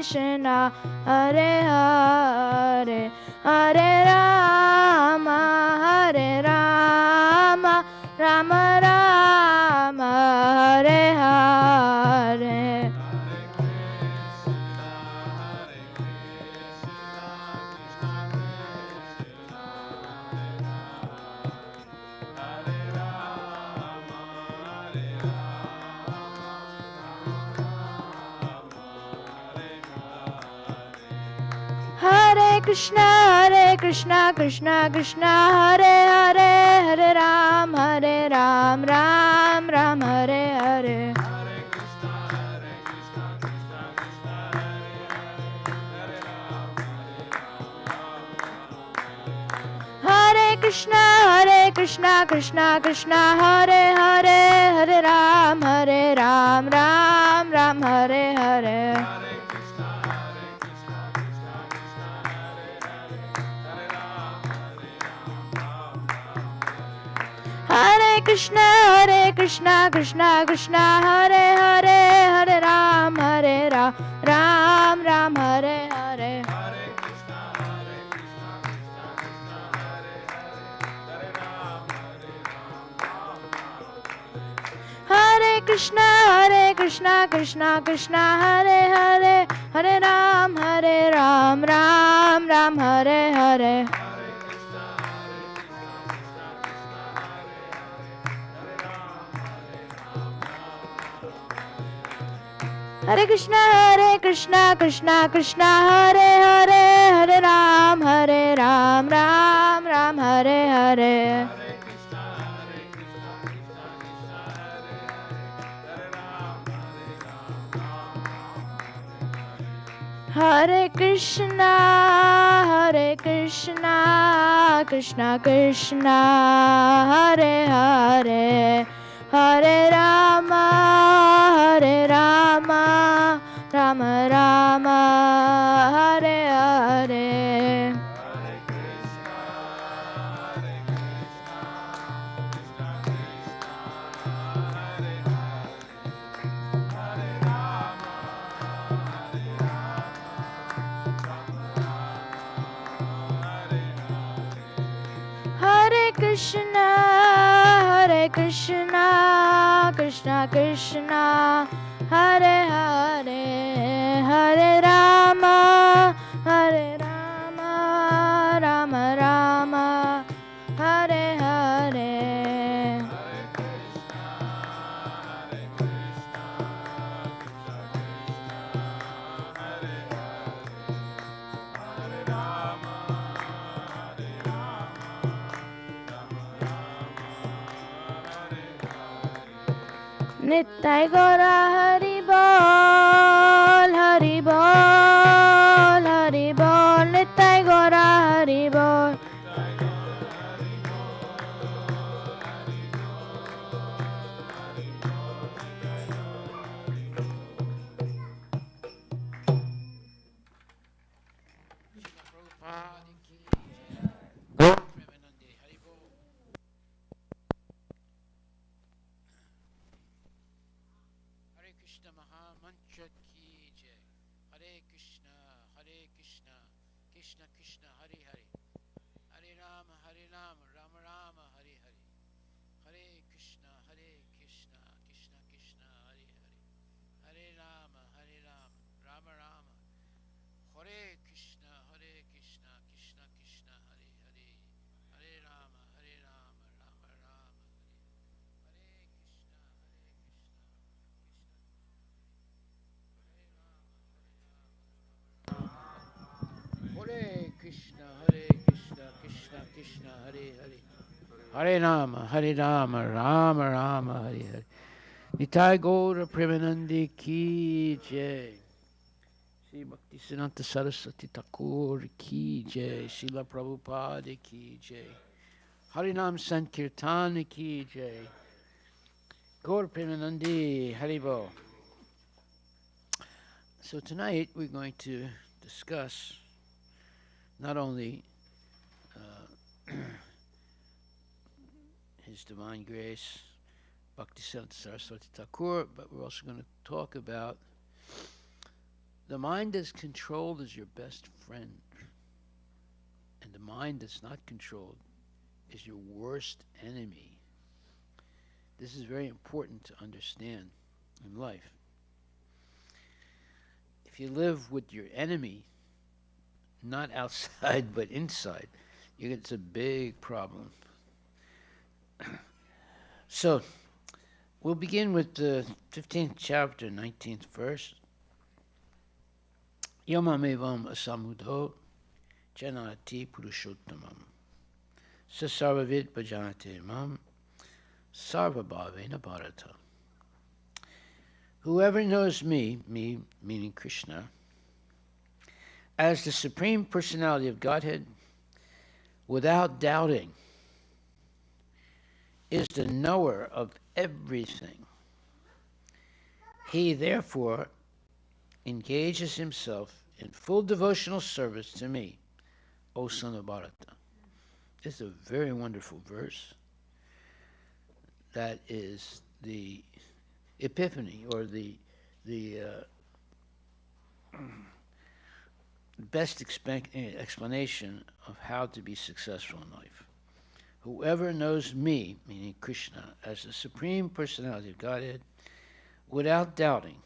Krishna, Hare Hare, Hare Rama, Hare Rama, Rama Rama, Hare Hare. Hare Krishna, Krishna Krishna, Hare Hare, Hare Ram, Ram Ram, Hare Hare. Hare Krishna, Krishna Krishna, Hare Hare, Hare Ram, Ram Ram, Hare Hare. Hare Krishna, Krishna Krishna, Hare Hare, Hare Ram, Ram Ram, Hare Hare. Hare Krishna, Krishna Krishna, Hare Hare, Hare Ram, Ram Ram, Hare Hare. Hare Krishna, Krishna Krishna, Hare Hare, Hare Ram, Ram Ram, Hare Hare. Hare Krishna, Krishna Krishna, Hare Hare, Hare Rama, Rama Rama, Hare Hare. Hare Krishna, Krishna Krishna, Hare Hare, Hare Rama, Rama Rama, Hare Hare. Nittai Gaura Hari Bol, Hari Bol, Hari Bol, Nittai Gaura Hari Bol. Krishna Krishna, Hare Hare, Hare Rama, Rama Rama, Hare Hare, Hare Krishna, Krishna Krishna, Hare Hare, Hare Rama, Rama Rama, Hare Krishna, Krishna Krishna, Hare Hare, Hare Rama, Rama Rama, Hare Krishna, Krishna Krishna, Hare Hare, Hare Rama, Rama Rama, Hare Hare. Nitai Gaura Premanandi Ki Jai. Sri Bhaktisiddhanta Saraswati Thakur Ki Jai. Srila Prabhupada Ki Jai. Harinam Sankirtan Ki Jai. Gaura Premanandi Haribo. So tonight we're going to discuss not only His Divine Grace, Bhaktisiddhanta Saraswati Thakur, but we're also going to talk about The mind that's controlled is your best friend. And the mind that's not controlled is your worst enemy. This is very important to understand in life. If you live with your enemy, not outside but inside, it's a big problem. So, we'll begin with the 15th chapter, 19th verse. Yamamevam asamudho janati purushottamam sasarvavid bhajanate mam sarvabhavena bharata. Whoever knows me meaning Krishna, as the Supreme Personality of Godhead, without doubting, is the knower of everything. He therefore engages himself in full devotional service to me, O son of Bharata. This is a very wonderful verse. That is the epiphany, or the best explanation of how to be successful in life. Whoever knows me, meaning Krishna, as the Supreme Personality of Godhead, without doubting,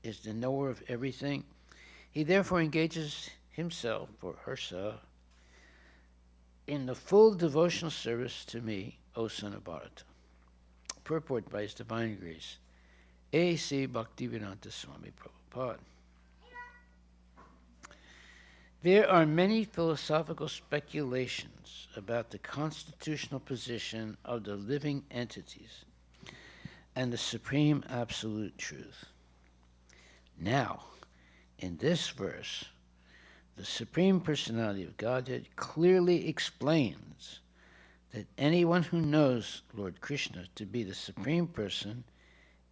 is the knower of everything. He therefore engages himself or herself in the full devotional service to me, O son of Bharata. Purport by His Divine Grace, A.C. Bhaktivedanta Swami Prabhupada. There are many philosophical speculations about the constitutional position of the living entities and the supreme absolute truth. Now, in this verse, the Supreme Personality of Godhead clearly explains that anyone who knows Lord Krishna to be the Supreme Person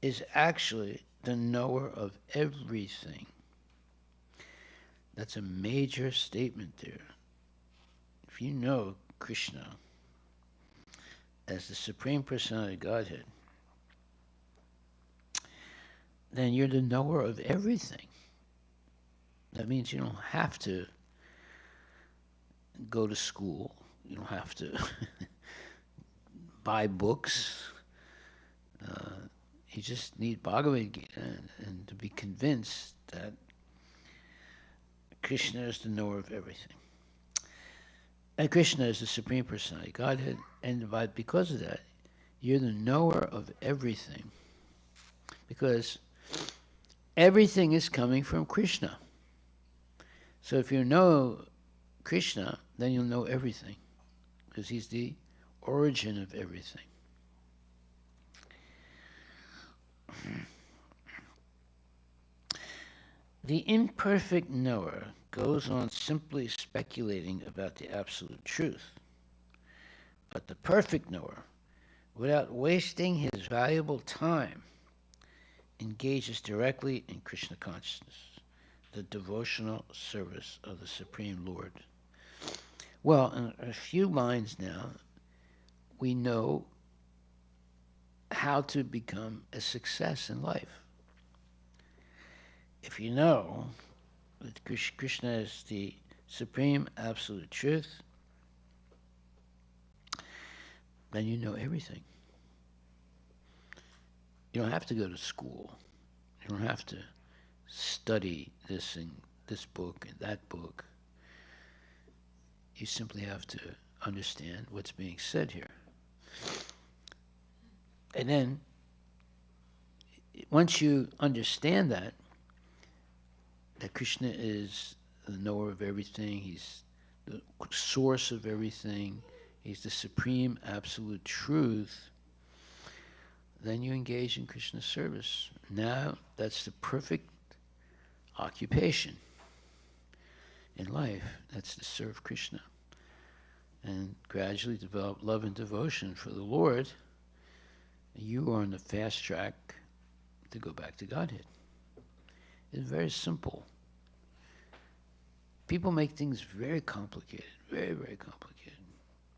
is actually the knower of everything. That's a major statement there. If you know Krishna as the Supreme Personality of Godhead, then you're the knower of everything. That means you don't have to go to school. You don't have to buy books. You just need Bhagavad Gita and to be convinced that Krishna is the knower of everything. And Krishna is the Supreme Personality, Godhead, and because of that, you're the knower of everything. Because everything is coming from Krishna. So if you know Krishna, then you'll know everything, because he's the origin of everything. The imperfect knower goes on simply speculating about the absolute truth. But the perfect knower, without wasting his valuable time, engages directly in Krishna consciousness, the devotional service of the Supreme Lord. Well, in a few lines now, we know how to become a success in life. If you know that Krishna is the Supreme Absolute Truth, then you know everything. You don't have to go to school. You don't have to study this and this book and that book. You simply have to understand what's being said here. And then, once you understand that Krishna is the knower of everything, he's the source of everything, he's the supreme absolute truth, then you engage in Krishna's service. Now, that's the perfect occupation in life. That's to serve Krishna and gradually develop love and devotion for the Lord. You are on the fast track to go back to Godhead. It's very simple. People make things very complicated, very, very complicated.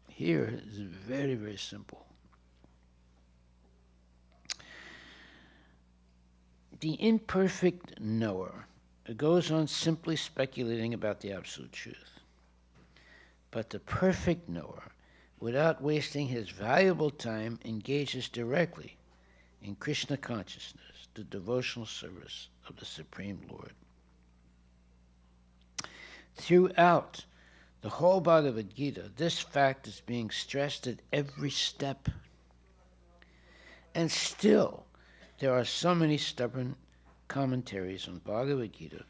Here is very, very simple. The imperfect knower goes on simply speculating about the absolute truth. But the perfect knower, without wasting his valuable time, engages directly in Krishna consciousness, the devotional service of the Supreme Lord. Throughout the whole Bhagavad Gita, this fact is being stressed at every step. And still, there are so many stubborn commentaries on Bhagavad Gita,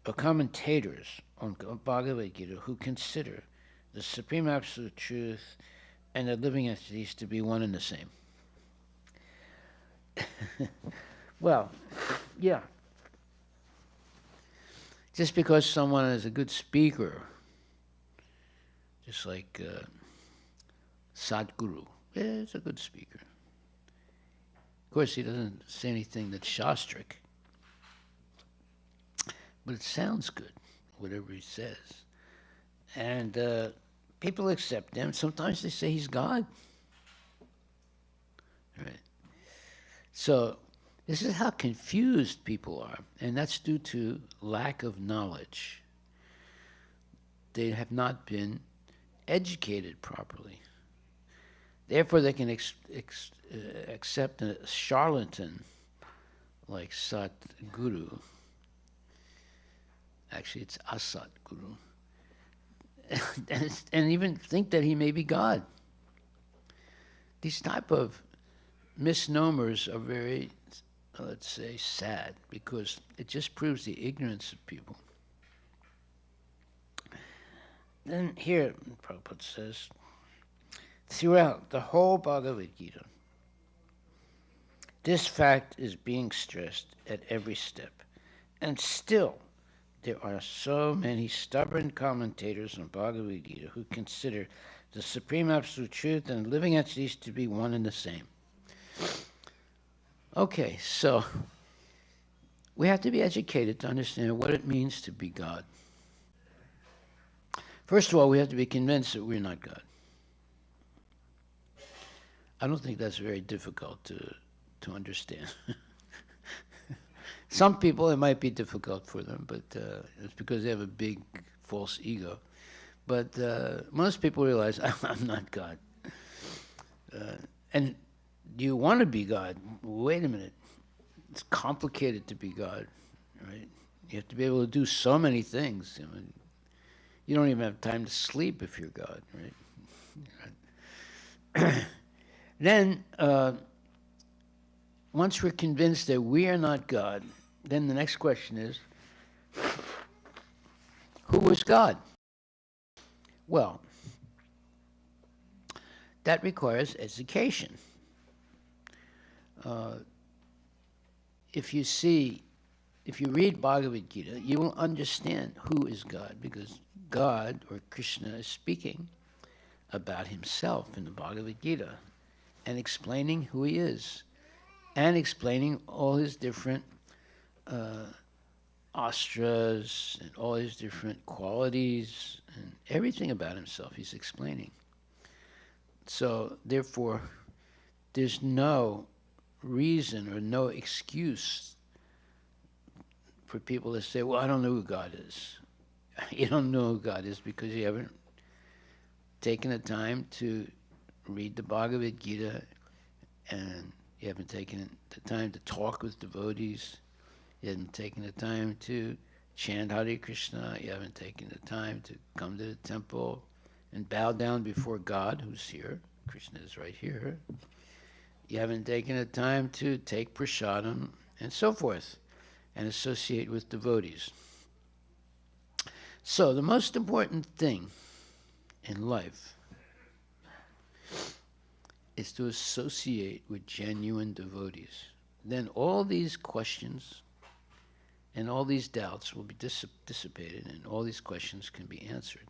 or commentators on Bhagavad Gita, who consider the Supreme Absolute Truth and the living entities to be one and the same. Well, yeah. Just because someone is a good speaker, just like Sadhguru, he's a good speaker. Of course, he doesn't say anything that's shastric, but it sounds good, whatever he says. And people accept him. Sometimes they say he's God. Right. So this is how confused people are, and that's due to lack of knowledge. They have not been educated properly. Therefore, they can accept a charlatan like Satguru. Actually, it's Asatguru. And even think that he may be God. These type of misnomers are very, let's say, sad, because it just proves the ignorance of people. Then here, Prabhupada says, throughout the whole Bhagavad Gita, this fact is being stressed at every step. And still, there are so many stubborn commentators on Bhagavad Gita who consider the Supreme Absolute Truth and living entities to be one and the same. Okay, so we have to be educated to understand what it means to be God. First of all, we have to be convinced that we're not God. I don't think that's very difficult to understand. Some people, it might be difficult for them, but it's because they have a big false ego. But most people realize, I'm not God. And do you want to be God? Wait a minute. It's complicated to be God, right? You have to be able to do so many things. You don't even have time to sleep if you're God, right? Then, once we're convinced that we are not God, then the next question is, who is God? Well, that requires education. If you read Bhagavad Gita, you will understand who is God, because God, or Krishna, is speaking about himself in the Bhagavad Gita and explaining who he is and explaining all his different astras and all his different qualities and everything about himself he's explaining. So therefore, there's no reason or no excuse for people to say, well, I don't know who God is. You don't know who God is because you haven't taken the time to read the Bhagavad Gita, and you haven't taken the time to talk with devotees. You haven't taken the time to chant Hare Krishna. You haven't taken the time to come to the temple and bow down before God, who's here. Krishna is right here. You haven't taken the time to take prasadam and so forth and associate with devotees. So the most important thing in life is to associate with genuine devotees. Then all these questions and all these doubts will be dissipated, and all these questions can be answered.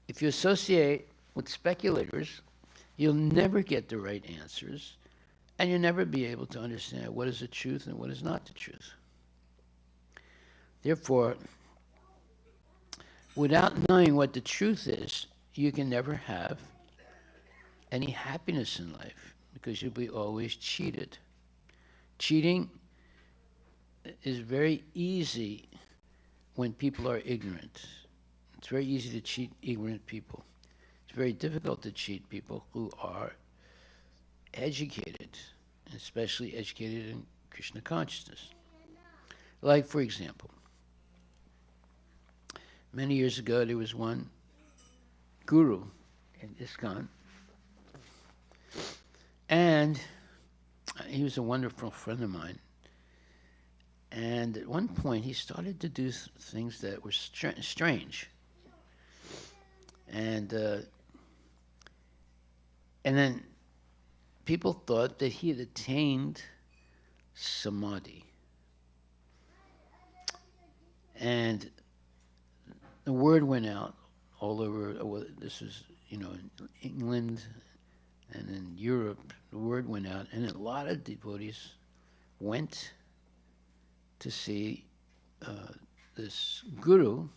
If you associate with speculators, you'll never get the right answers, and you'll never be able to understand what is the truth and what is not the truth. Therefore, without knowing what the truth is, you can never have any happiness in life, because you'll be always cheated. Cheating is very easy when people are ignorant. It's very easy to cheat ignorant people. It's very difficult to cheat people who are educated, especially educated in Krishna consciousness. Like, for example, many years ago there was one guru in ISKCON, and he was a wonderful friend of mine. And at one point he started to do things that were strange. And then people thought that he had attained samadhi. And the word went out all over, this was, in England and in Europe, the word went out, and a lot of devotees went to see this guru,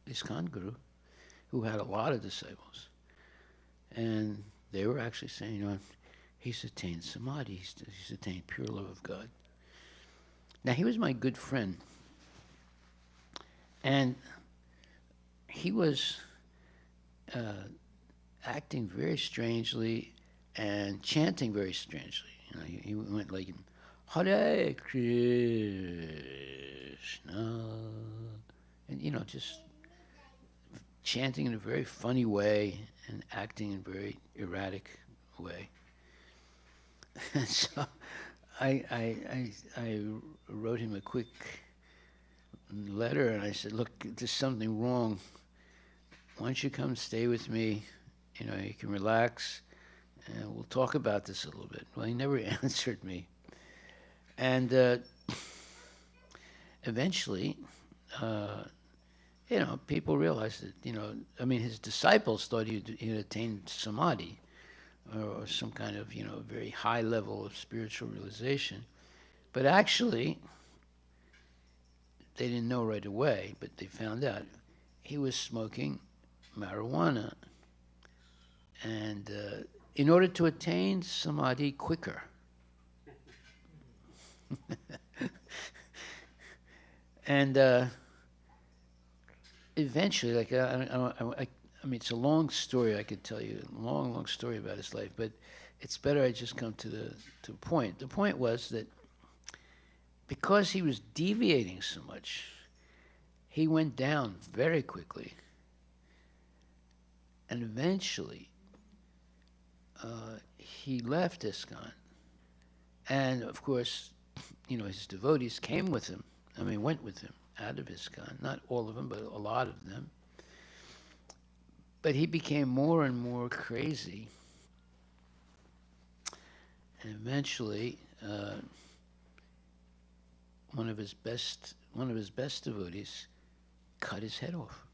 ISKCON guru, who had a lot of disciples. And they were actually saying, he's attained samadhi, he's attained pure love of God. Now, he was my good friend. And he was acting very strangely and chanting very strangely. He went like, Hare Krishna, and just chanting in a very funny way and acting in a very erratic way. And so I wrote him a quick letter, and I said, look, there's something wrong. Why don't you come stay with me? You can relax, and we'll talk about this a little bit. Well, he never answered me. And eventually, people realized that, his disciples thought he had attained samadhi, or some kind of, very high level of spiritual realization. But actually, they didn't know right away, but they found out he was smoking marijuana. And in order to attain samadhi quicker, and eventually, it's a long story. I could tell you a long story about his life, but it's better I just come to the point. The point was that because he was deviating so much, he went down very quickly, and eventually he left ISKCON, and of course, his devotees came with him. Went with him out of ISKCON. Not all of them, but a lot of them. But he became more and more crazy, and eventually, one of his best devotees cut his head off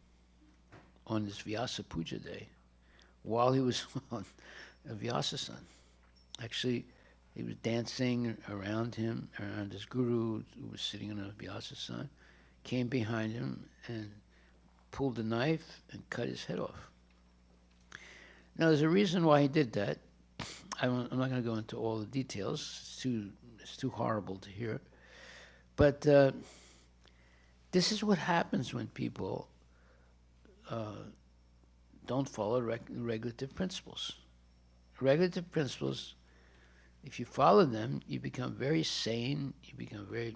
on this Vyasa Puja day, while he was on a Vyasa-san. Actually, he was dancing around him, around his guru, who was sitting on a Vyasa-san, came behind him and pulled a knife and cut his head off. Now, there's a reason why he did that. I'm not going to go into all the details. It's too horrible to hear. But this is what happens when people don't follow regulative principles. Regulative principles, if you follow them, you become very sane, you become very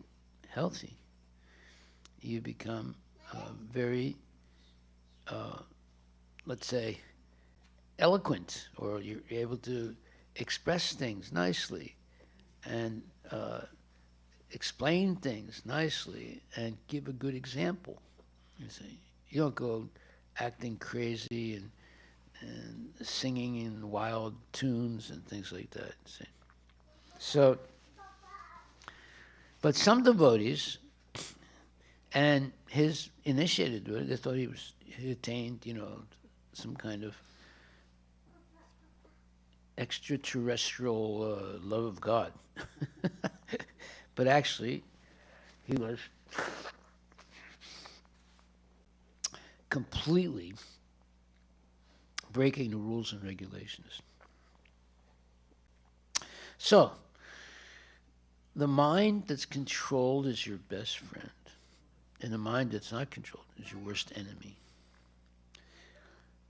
healthy. You become very, let's say, eloquent, or you're able to express things nicely and explain things nicely and give a good example. You see, you don't go acting crazy and singing in wild tunes and things like that. See? So, but some devotees, and his initiated devotee, they thought he attained, some kind of extraterrestrial love of God. But actually, he was completely breaking the rules and regulations. So, The mind that's controlled is your best friend, and the mind that's not controlled is your worst enemy.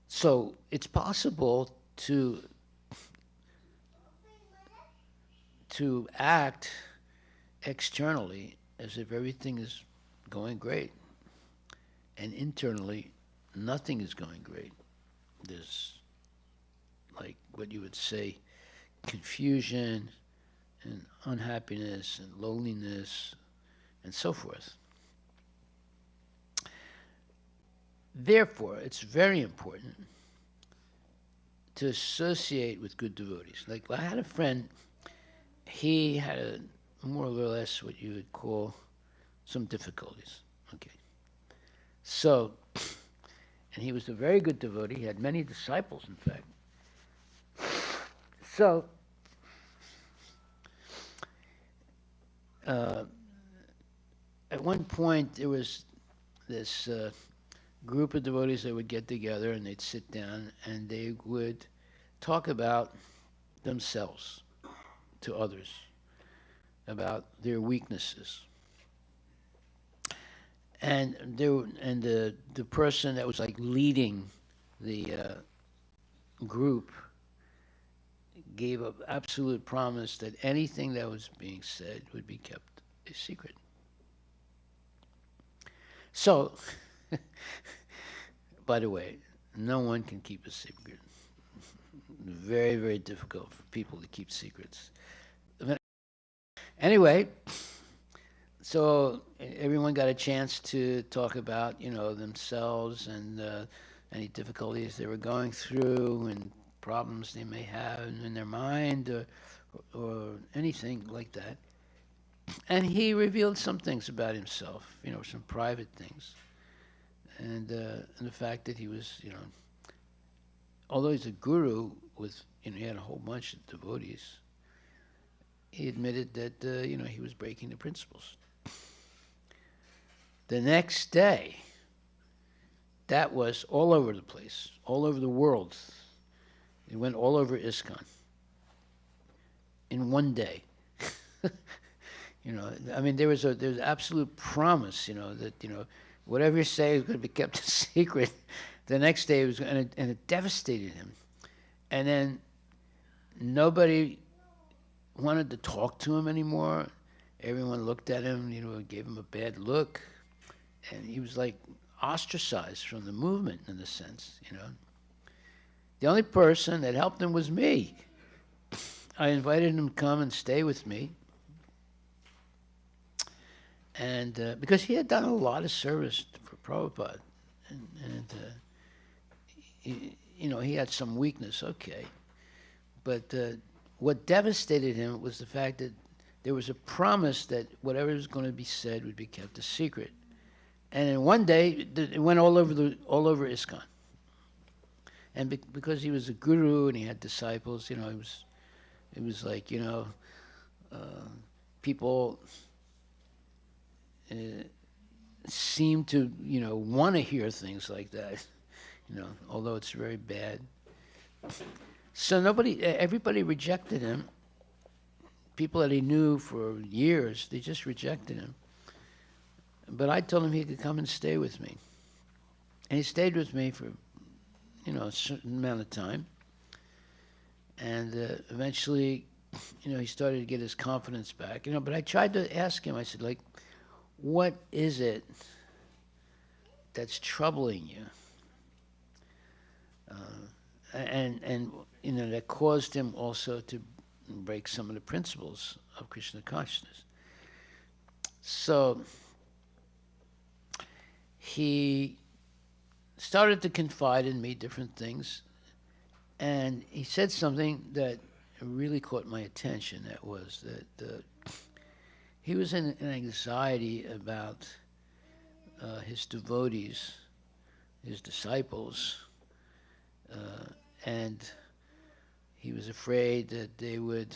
So it's possible to act externally as if everything is going great, and internally nothing is going great. There's, like what you would say, confusion and unhappiness and loneliness and so forth. Therefore, it's very important to associate with good devotees. Like, I had a friend, he had more or less what you would call some difficulties. Okay. So, and he was a very good devotee. He had many disciples, in fact. So, at one point, there was this group of devotees that would get together and they'd sit down and they would talk about themselves to others, about their weaknesses. And the person that was like leading the group gave an absolute promise that anything that was being said would be kept a secret. So, by the way, no one can keep a secret. Very, very difficult for people to keep secrets. Anyway, so everyone got a chance to talk about, themselves and any difficulties they were going through and problems they may have in their mind or anything like that. And he revealed some things about himself, some private things. And the fact that he was, although he's a guru with, he had a whole bunch of devotees, he admitted that, he was breaking the principles. The next day, that was all over the place, all over the world. It went all over ISKCON in one day. There was absolute promise, that, whatever you say is going to be kept a secret. The next day, and it devastated him. And then nobody wanted to talk to him anymore. Everyone looked at him, gave him a bad look. And he was like ostracized from the movement in a sense, The only person that helped him was me. I invited him to come and stay with me. And because he had done a lot of service for Prabhupada. And he had some weakness, okay. But what devastated him was the fact that there was a promise that whatever was going to be said would be kept a secret. And in one day, it went all over ISKCON. And because he was a guru and he had disciples, it was like, people seem to, want to hear things like that, although it's very bad. So everybody rejected him. People that he knew for years, they just rejected him. But I told him he could come and stay with me. And he stayed with me for, a certain amount of time. And eventually, he started to get his confidence back. But I tried to ask him, I said, like, what is it that's troubling you? And that caused him also to break some of the principles of Krishna consciousness. So he started to confide in me different things, and he said something that really caught my attention. That was that he was in an anxiety about his devotees, his disciples, and he was afraid that they would,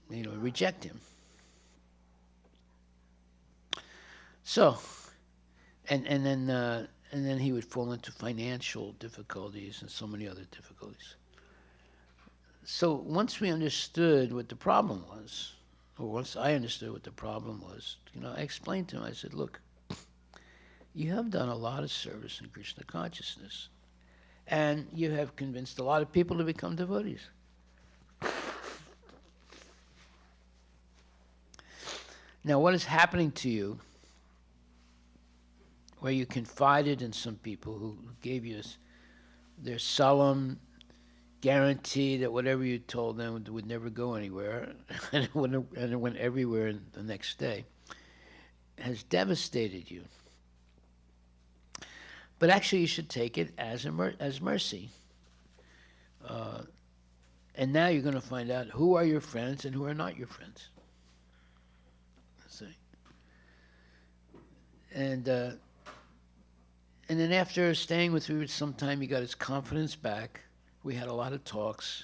reject him. So, and then he would fall into financial difficulties and so many other difficulties. So once we understood what the problem was, Or once I understood what the problem was, I explained to him, I said, look, you have done a lot of service in Krishna consciousness, and you have convinced a lot of people to become devotees. Now, what is happening to you, where you confided in some people who gave you their solemn guarantee that whatever you told them would never go anywhere, and it went everywhere the next day, has devastated you. But actually, you should take it as mercy. And now you're going to find out who are your friends and who are not your friends. See? And then after staying with me some time, he got his confidence back. We had a lot of talks.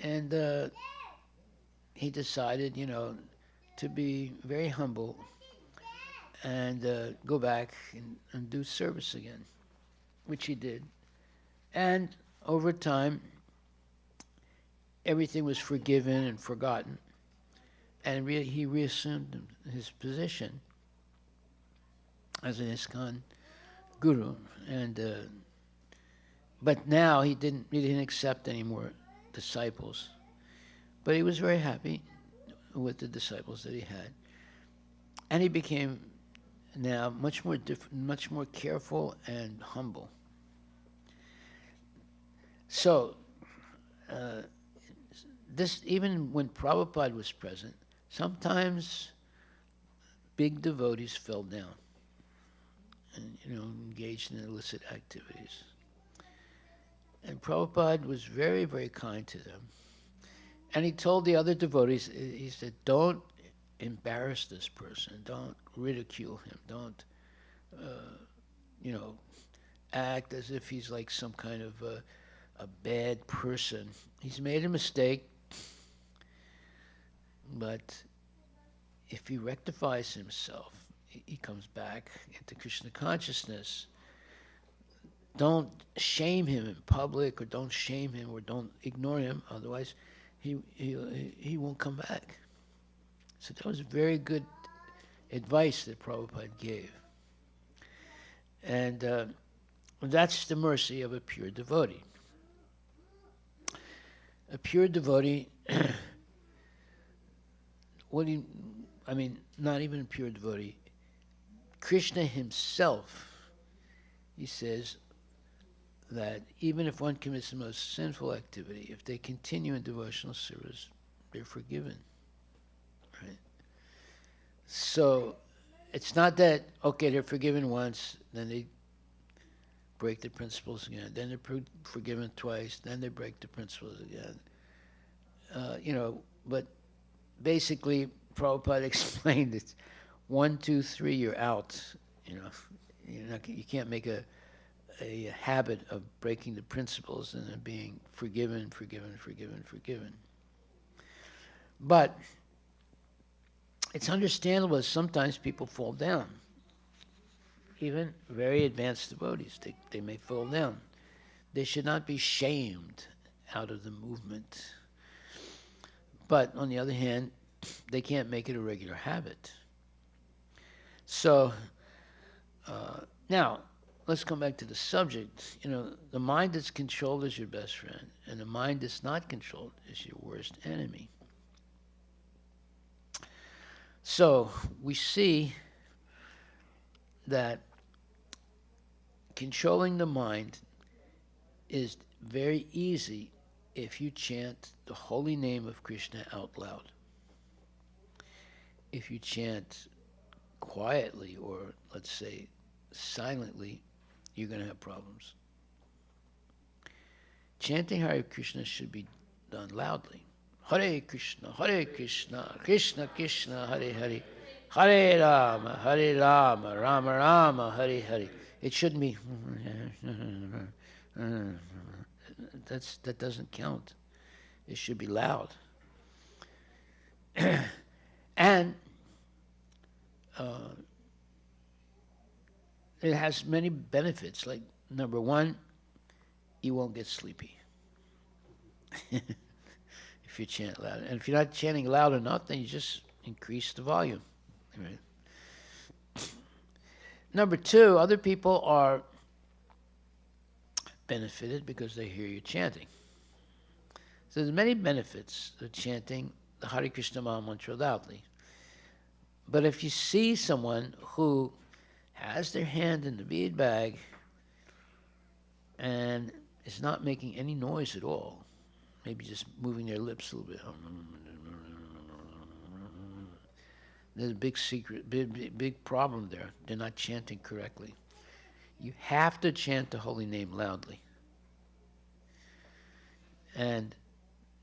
And he decided, to be very humble and go back and do service again, which he did. And over time, everything was forgiven and forgotten. And he reassumed his position as an ISKCON guru. But now he didn't accept any more disciples. But he was very happy with the disciples that he had. And he became now much more careful and humble. So, this, even when Prabhupada was present, sometimes big devotees fell down and, engaged in illicit activities. And Prabhupada was very, very kind to them. And he told the other devotees, he said, don't embarrass this person, don't ridicule him, don't, act as if he's like some kind of a bad person. He's made a mistake, but if he rectifies himself, he comes back into Krishna consciousness. Don't shame him in public, or don't shame him, or don't ignore him. Otherwise, he won't come back. So that was very good advice that Prabhupada gave. And that's the mercy of a pure devotee. A pure devotee, not even a pure devotee, Krishna himself, he says that even if one commits the most sinful activity, if they continue in devotional service, they're forgiven. Right? So it's not that, okay, they're forgiven once, then they break the principles again, then they're forgiven twice, then they break the principles again. But basically, Prabhupada explained it, 1, 2, 3, you're out. You can't make a habit of breaking the principles and then being forgiven. But it's understandable that sometimes people fall down. Even very advanced devotees, they may fall down. They should not be shamed out of the movement. But on the other hand, they can't make it a regular habit. So now, let's come back to the subject. The mind that's controlled is your best friend, and the mind that's not controlled is your worst enemy. So we see that controlling the mind is very easy if you chant the holy name of Krishna out loud. If you chant quietly, or let's say silently, you're going to have problems. Chanting Hare Krishna should be done loudly. Hare Krishna, Krishna Krishna, Hare Hare, Hare Rama, Rama Rama, Hare Hare. It shouldn't be, that doesn't count. It should be loud. And it has many benefits. Like, number one, you won't get sleepy. If if you chant loud. And if you're not chanting loud enough, then you just increase the volume. Right? Number two, other people are benefited because they hear you chanting. So there's many benefits of chanting the Hare Krishna Maha Mantra loudly. But if you see someone who has their hand in the bead bag and is not making any noise at all, maybe just moving their lips a little bit, there's a big secret, big problem there. They're not chanting correctly. You have to chant the holy name loudly. And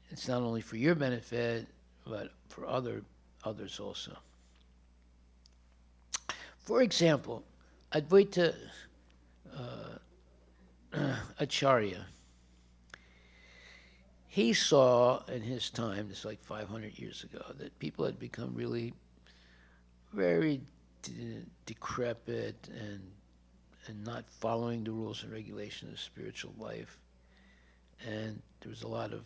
it's not only for your benefit, but for others also. For example, Advaita Acharya, he saw in his time, it's like 500 years ago, that people had become really very decrepit and not following the rules and regulations of spiritual life. And there was a lot of,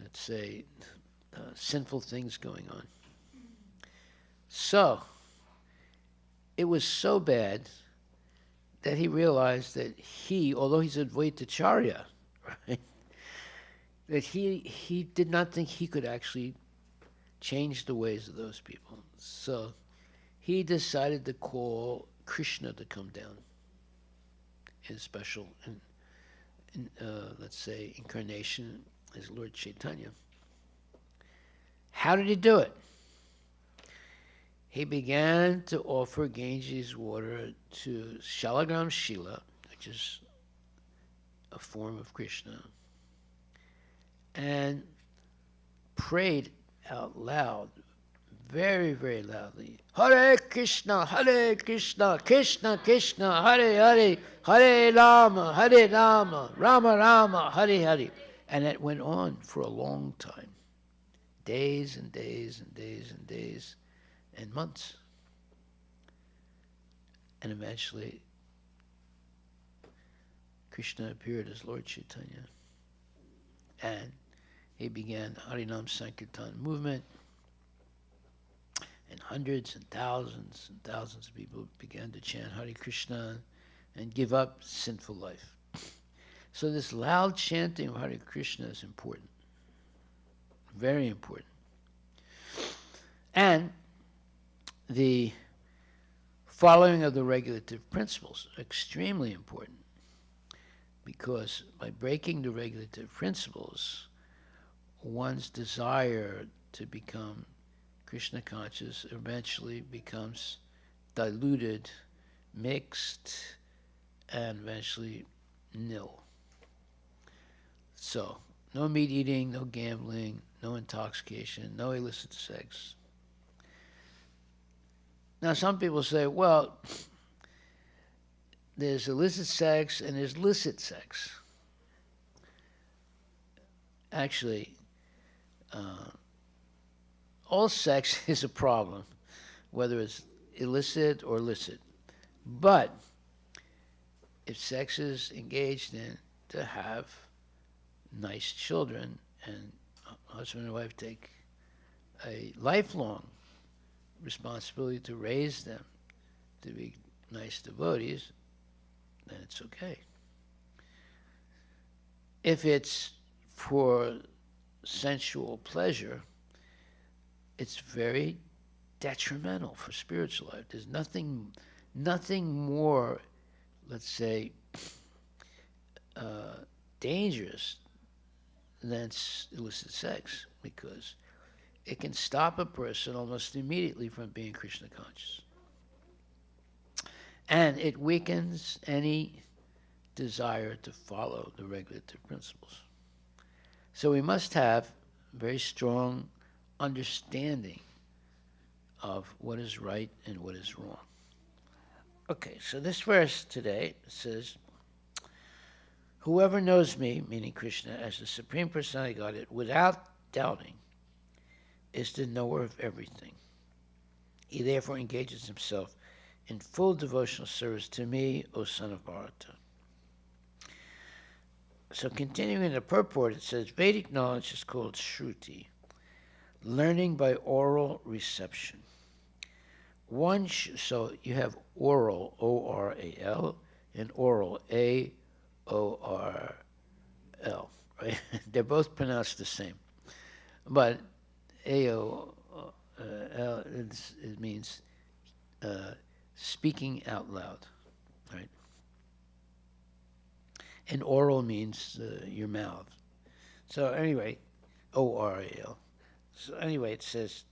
let's say, sinful things going on. So, it was so bad that he realized that he, although he's Advaitacharya, right, that he did not think he could actually change the ways of those people. So, he decided to call Krishna to come down in special, let's say, incarnation as Lord Chaitanya. How did he do it? He began to offer Ganges water to Shalagram Shila, which is a form of Krishna, and prayed out loud, very, very loudly, Hare Krishna, Krishna Krishna, Hare Hare, Hare Rama, Rama Rama, Hare Hare. And it went on for a long time, days and days and days and days and months. And eventually, Krishna appeared as Lord Chaitanya. And he began the Harinam Sankirtan movement. And hundreds and thousands of people began to chant Hare Krishna and give up sinful life. So this loud chanting of Hare Krishna is important. Very important. And the following of the regulative principles are extremely important, because by breaking the regulative principles, one's desire to become Krishna conscious eventually becomes diluted, mixed, and eventually nil. So, no meat eating, no gambling, no intoxication, no illicit sex. Now, some people say, well, there's illicit sex and there's licit sex. Actually, all sex is a problem, whether it's illicit or licit. But if sex is engaged in to have nice children, and husband and wife take a lifelong responsibility to raise them to be nice devotees, then it's okay. If it's for sensual pleasure, it's very detrimental for spiritual life. There's nothing more, let's say, dangerous than illicit sex, because it can stop a person almost immediately from being Krishna conscious. And it weakens any desire to follow the regulative principles. So we must have very strong understanding of what is right and what is wrong. Okay, so this verse today says, whoever knows me, meaning Krishna, as the Supreme Personality of Godhead, without doubting, is the knower of everything. He therefore engages himself in full devotional service to me, O son of Bharata. So continuing the purport, it says Vedic knowledge is called Shruti, learning by oral reception. So you have oral, O-R-A-L, and oral, A-O-R-L, right? They're both pronounced the same. But A-O-L, it means speaking out loud, right? And oral means your mouth. So anyway, O-R-A-L. So anyway, it says,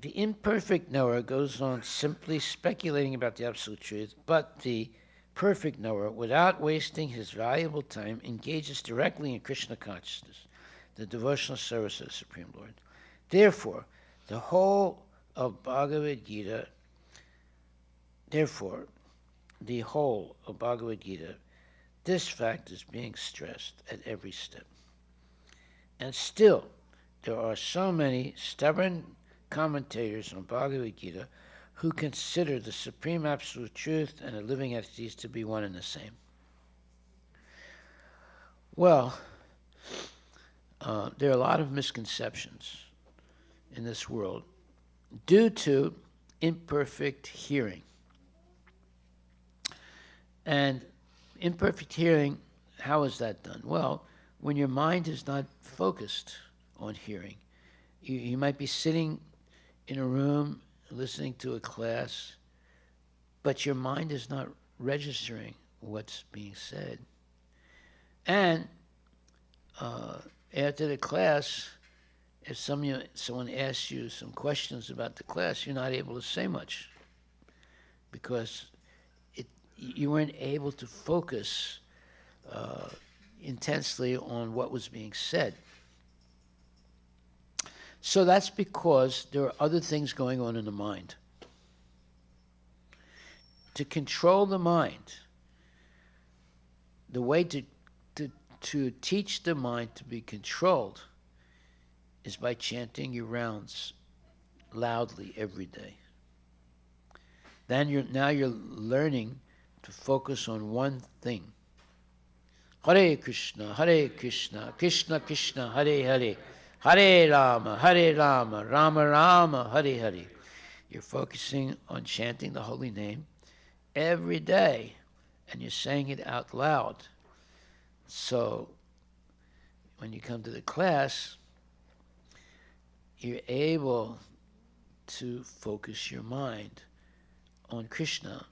the imperfect knower goes on simply speculating about the absolute truth, but the perfect knower, without wasting his valuable time, engages directly in Krishna consciousness, the devotional service of the Supreme Lord. Therefore, the whole of Bhagavad Gita, this fact is being stressed at every step. And still, there are so many stubborn commentators on Bhagavad Gita who consider the supreme absolute truth and the living entities to be one and the same. Well, there are a lot of misconceptions in this world due to imperfect hearing. And imperfect hearing, how is that done? Well, when your mind is not focused on hearing, you might be sitting in a room listening to a class, but your mind is not registering what's being said. And after the class, if someone asks you some questions about the class, you're not able to say much because you weren't able to focus intensely on what was being said. So that's because there are other things going on in the mind. To control the mind, the way to teach the mind to be controlled is by chanting your rounds loudly every day. Then you're learning to focus on one thing. Hare Krishna, Krishna Krishna, Hare Hare, Hare Rama, Rama Rama, Hare Hare. You're focusing on chanting the holy name every day, and you're saying it out loud. So when you come to the class, you're able to focus your mind on Krishna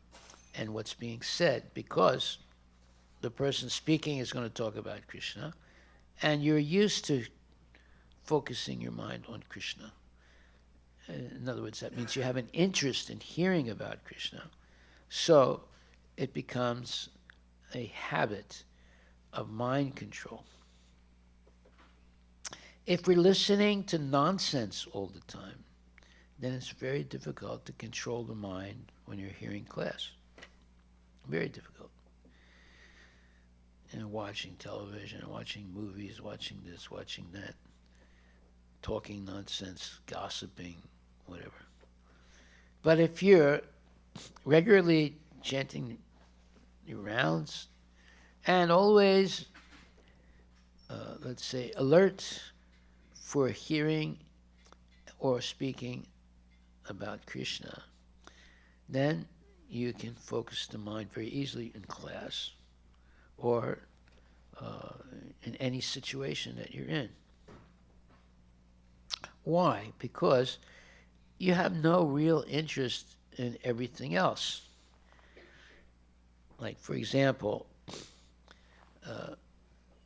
and what's being said, because the person speaking is going to talk about Krishna, and you're used to focusing your mind on Krishna. In other words, that means you have an interest in hearing about Krishna. So it becomes a habit of mind control. If we're listening to nonsense all the time, then it's very difficult to control the mind when you're hearing class. Very difficult. Watching television, watching movies, watching this, watching that, talking nonsense, gossiping, whatever. But if you're regularly chanting your rounds and always, let's say, alert for hearing or speaking about Krishna, then you can focus the mind very easily in class or in any situation that you're in. Why? Because you have no real interest in everything else. Like, for example,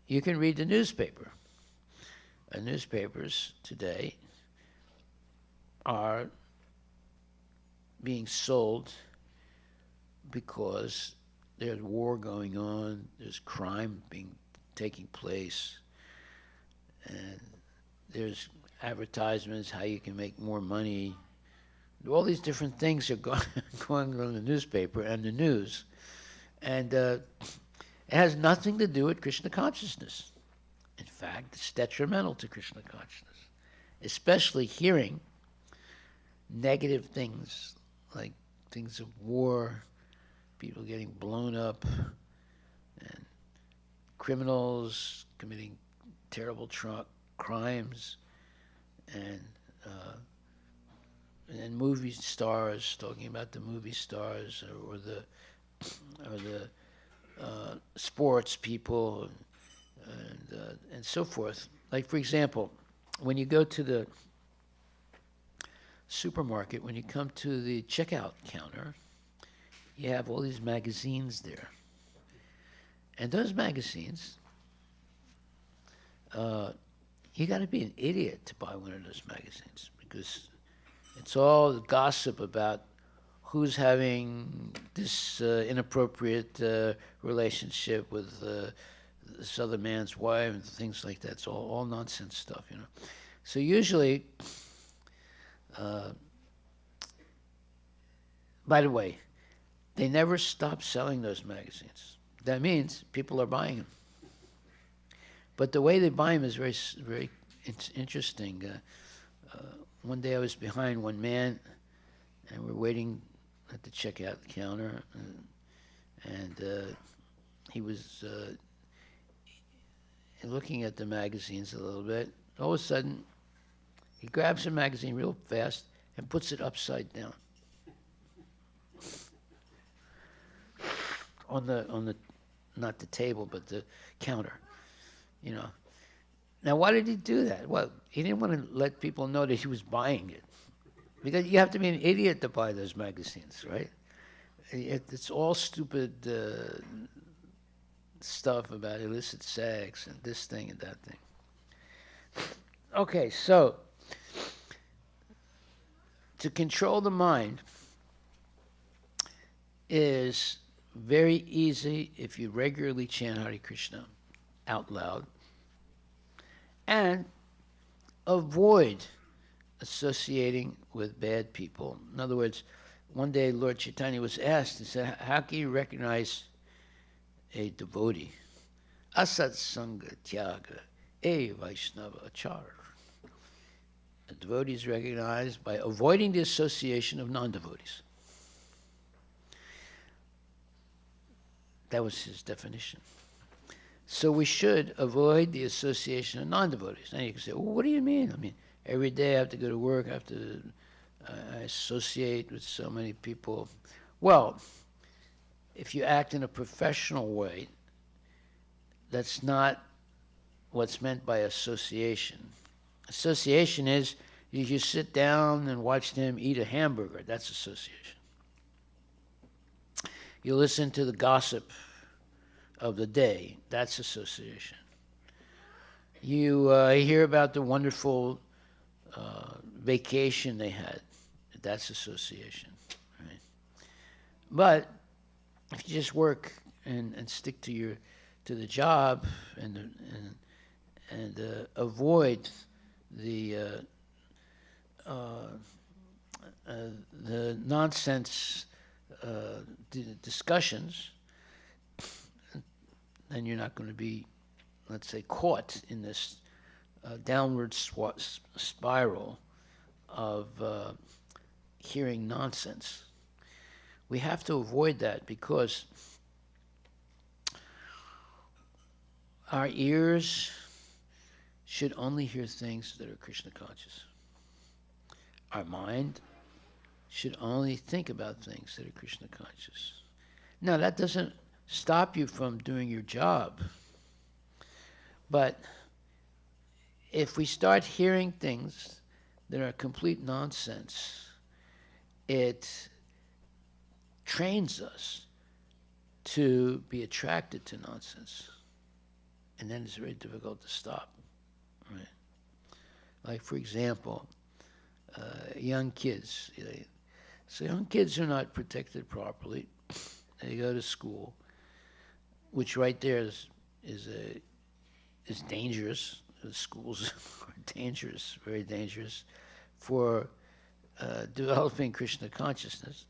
you can read the newspaper. Newspapers today are being sold because there's war going on, there's crime taking place, and there's advertisements, how you can make more money. All these different things are going on in the newspaper and the news. And it has nothing to do with Krishna consciousness. In fact, it's detrimental to Krishna consciousness, especially hearing negative things, like things of war, people getting blown up, and criminals committing terrible crimes, and movie stars talking about the movie stars, or the sports people, and so forth. Like, for example, when you go to the supermarket, when you come to the checkout counter, you have all these magazines there. And those magazines, you got to be an idiot to buy one of those magazines, because it's all gossip about who's having this inappropriate relationship with this other man's wife and things like that. It's all nonsense stuff, you know. So usually, by the way, they never stop selling those magazines. That means people are buying them. But the way they buy them is very interesting. One day I was behind one man, and we're waiting at the checkout counter, and he was looking at the magazines a little bit. All of a sudden, he grabs a magazine real fast and puts it upside down on the not the table, but the counter, you know. Now, why did he do that? Well, he didn't want to let people know that he was buying it, because you have to be an idiot to buy those magazines, right? It's all stupid stuff about illicit sex and this thing and that thing. Okay, so to control the mind is very easy if you regularly chant Hare Krishna out loud and avoid associating with bad people. In other words, one day Lord Chaitanya was asked, he said, how can you recognize a devotee? Asat Sangha Tyaga E Vaishnava Achar. A devotee is recognized by avoiding the association of non-devotees. That was his definition. So we should avoid the association of non-devotees. Now you can say, well, what do you mean? I mean, every day I have to go to work, I associate with so many people. Well, if you act in a professional way, that's not what's meant by association. Association is you just sit down and watch them eat a hamburger. That's association. You listen to the gossip of the day. That's association. You hear about the wonderful vacation they had. That's association. Right? But if you just work and stick to the job and avoid the nonsense discussions, then you're not going to be, let's say, caught in this downward spiral of hearing nonsense. We have to avoid that, because our ears should only hear things that are Krishna conscious. Our mind should only think about things that are Krishna conscious. Now, that doesn't stop you from doing your job. But if we start hearing things that are complete nonsense, it trains us to be attracted to nonsense. And then it's very difficult to stop. Right? Like, for example, young kids. So young kids are not protected properly. They go to school, which right there is dangerous. The schools are dangerous, very dangerous, for developing Krishna consciousness.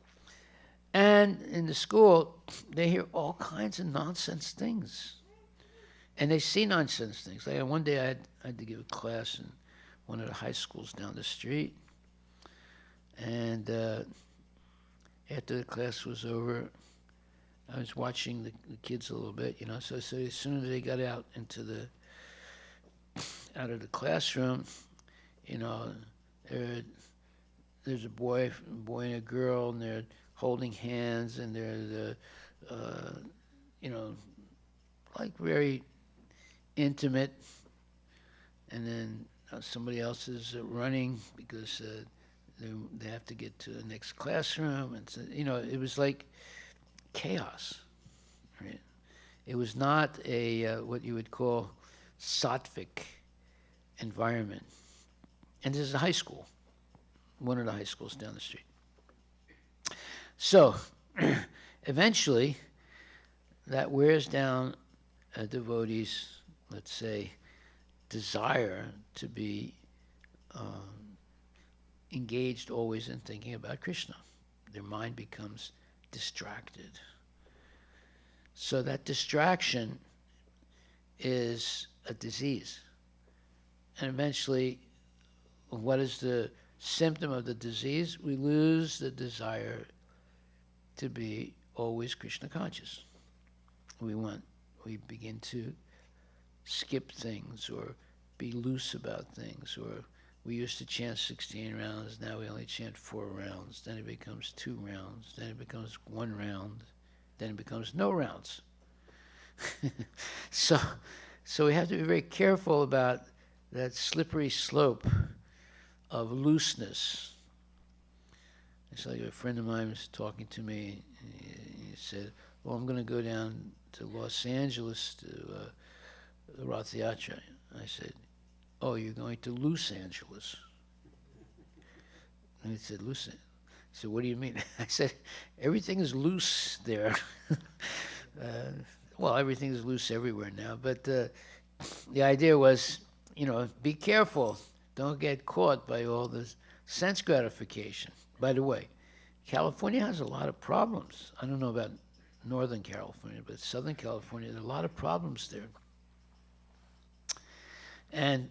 And in the school, they hear all kinds of nonsense things. And they see nonsense things. Like one day I had to give a class in one of the high schools down the street. And after the class was over, I was watching the kids a little bit, so as soon as they got out of the classroom, you know, there's a boy and a girl, and they're holding hands, and they're you know, like very intimate, and then somebody else is running because they have to get to the next classroom, and so, it was like chaos, right? It was not a what you would call sattvic environment. And this is a high school, one of the high schools down the street. So eventually, that wears down a devotee's, let's say, desire to be engaged always in thinking about Krishna. Their mind becomes distracted. So that distraction is a disease. And eventually, what is the symptom of the disease? We lose the desire to be always Krishna conscious. We begin to skip things or be loose about things, or we used to chant 16 rounds, now we only chant 4 rounds, then it becomes 2 rounds, then it becomes 1 round, then it becomes no rounds. So we have to be very careful about that slippery slope of looseness. It's like a friend of mine was talking to me, he said, well, I'm going to go down to Los Angeles to the Rath Yatra. I said, oh, you're going to Los Angeles? And he said, loose. I said, what do you mean? I said, everything is loose there. Well, everything is loose everywhere now, but the idea was, be careful. Don't get caught by all this sense gratification. By the way, California has a lot of problems. I don't know about Northern California, but Southern California, there are a lot of problems there. And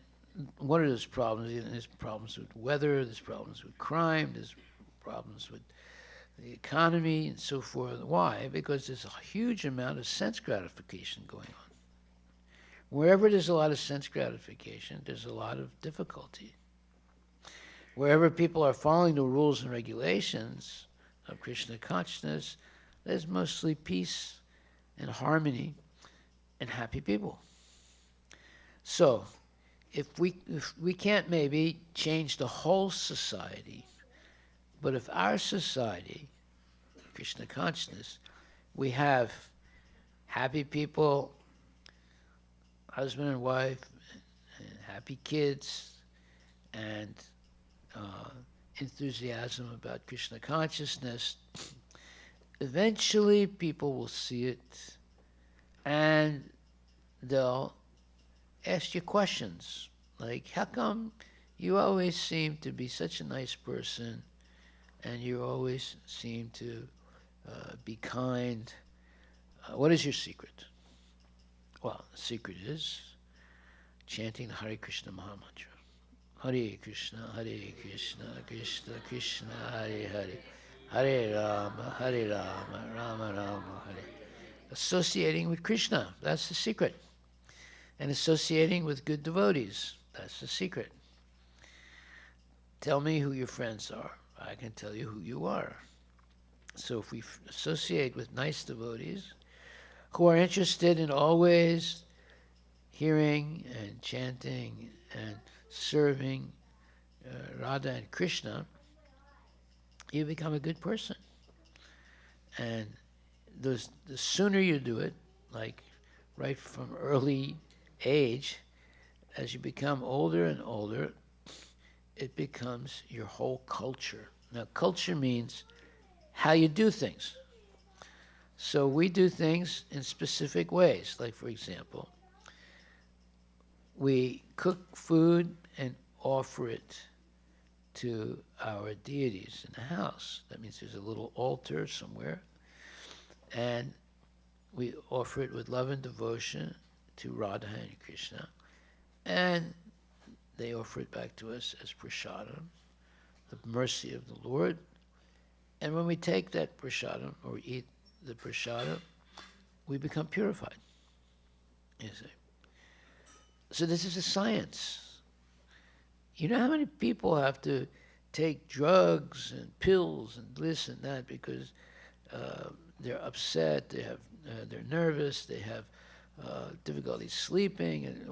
what are those problems? There's problems with weather, there's problems with crime, there's problems with the economy and so forth. Why? Because there's a huge amount of sense gratification going on. Wherever there's a lot of sense gratification, there's a lot of difficulty. Wherever people are following the rules and regulations of Krishna consciousness, there's mostly peace and harmony and happy people. So, if we can't maybe change the whole society, but if our society, Krishna consciousness, we have happy people, husband and wife, and happy kids, and enthusiasm about Krishna consciousness, eventually people will see it and they'll ask you questions like, how come you always seem to be such a nice person and you always seem to be kind? What is your secret? Well, the secret is chanting the Hare Krishna Maha Mantra. Hare Krishna, Krishna Krishna, Hare Hare, Hare Rama, Rama Rama, Hare. Associating with Krishna, that's the secret. And associating with good devotees, that's the secret. Tell me who your friends are. I can tell you who you are. So if we associate with nice devotees who are interested in always hearing and chanting and serving Radha and Krishna, you become a good person. And the sooner you do it, like right from early age, as you become older and older, it becomes your whole culture. Now, culture means how you do things. So we do things in specific ways. Like, for example, we cook food and offer it to our deities in the house. That means there's a little altar somewhere, and we offer it with love and devotion to Radha and Krishna, and they offer it back to us as prasadam, the mercy of the Lord. And when we take that prasadam or eat the prasada, we become purified. You see. So this is a science. You know how many people have to take drugs and pills and this and that because they're upset, they're nervous, they have difficulty sleeping. And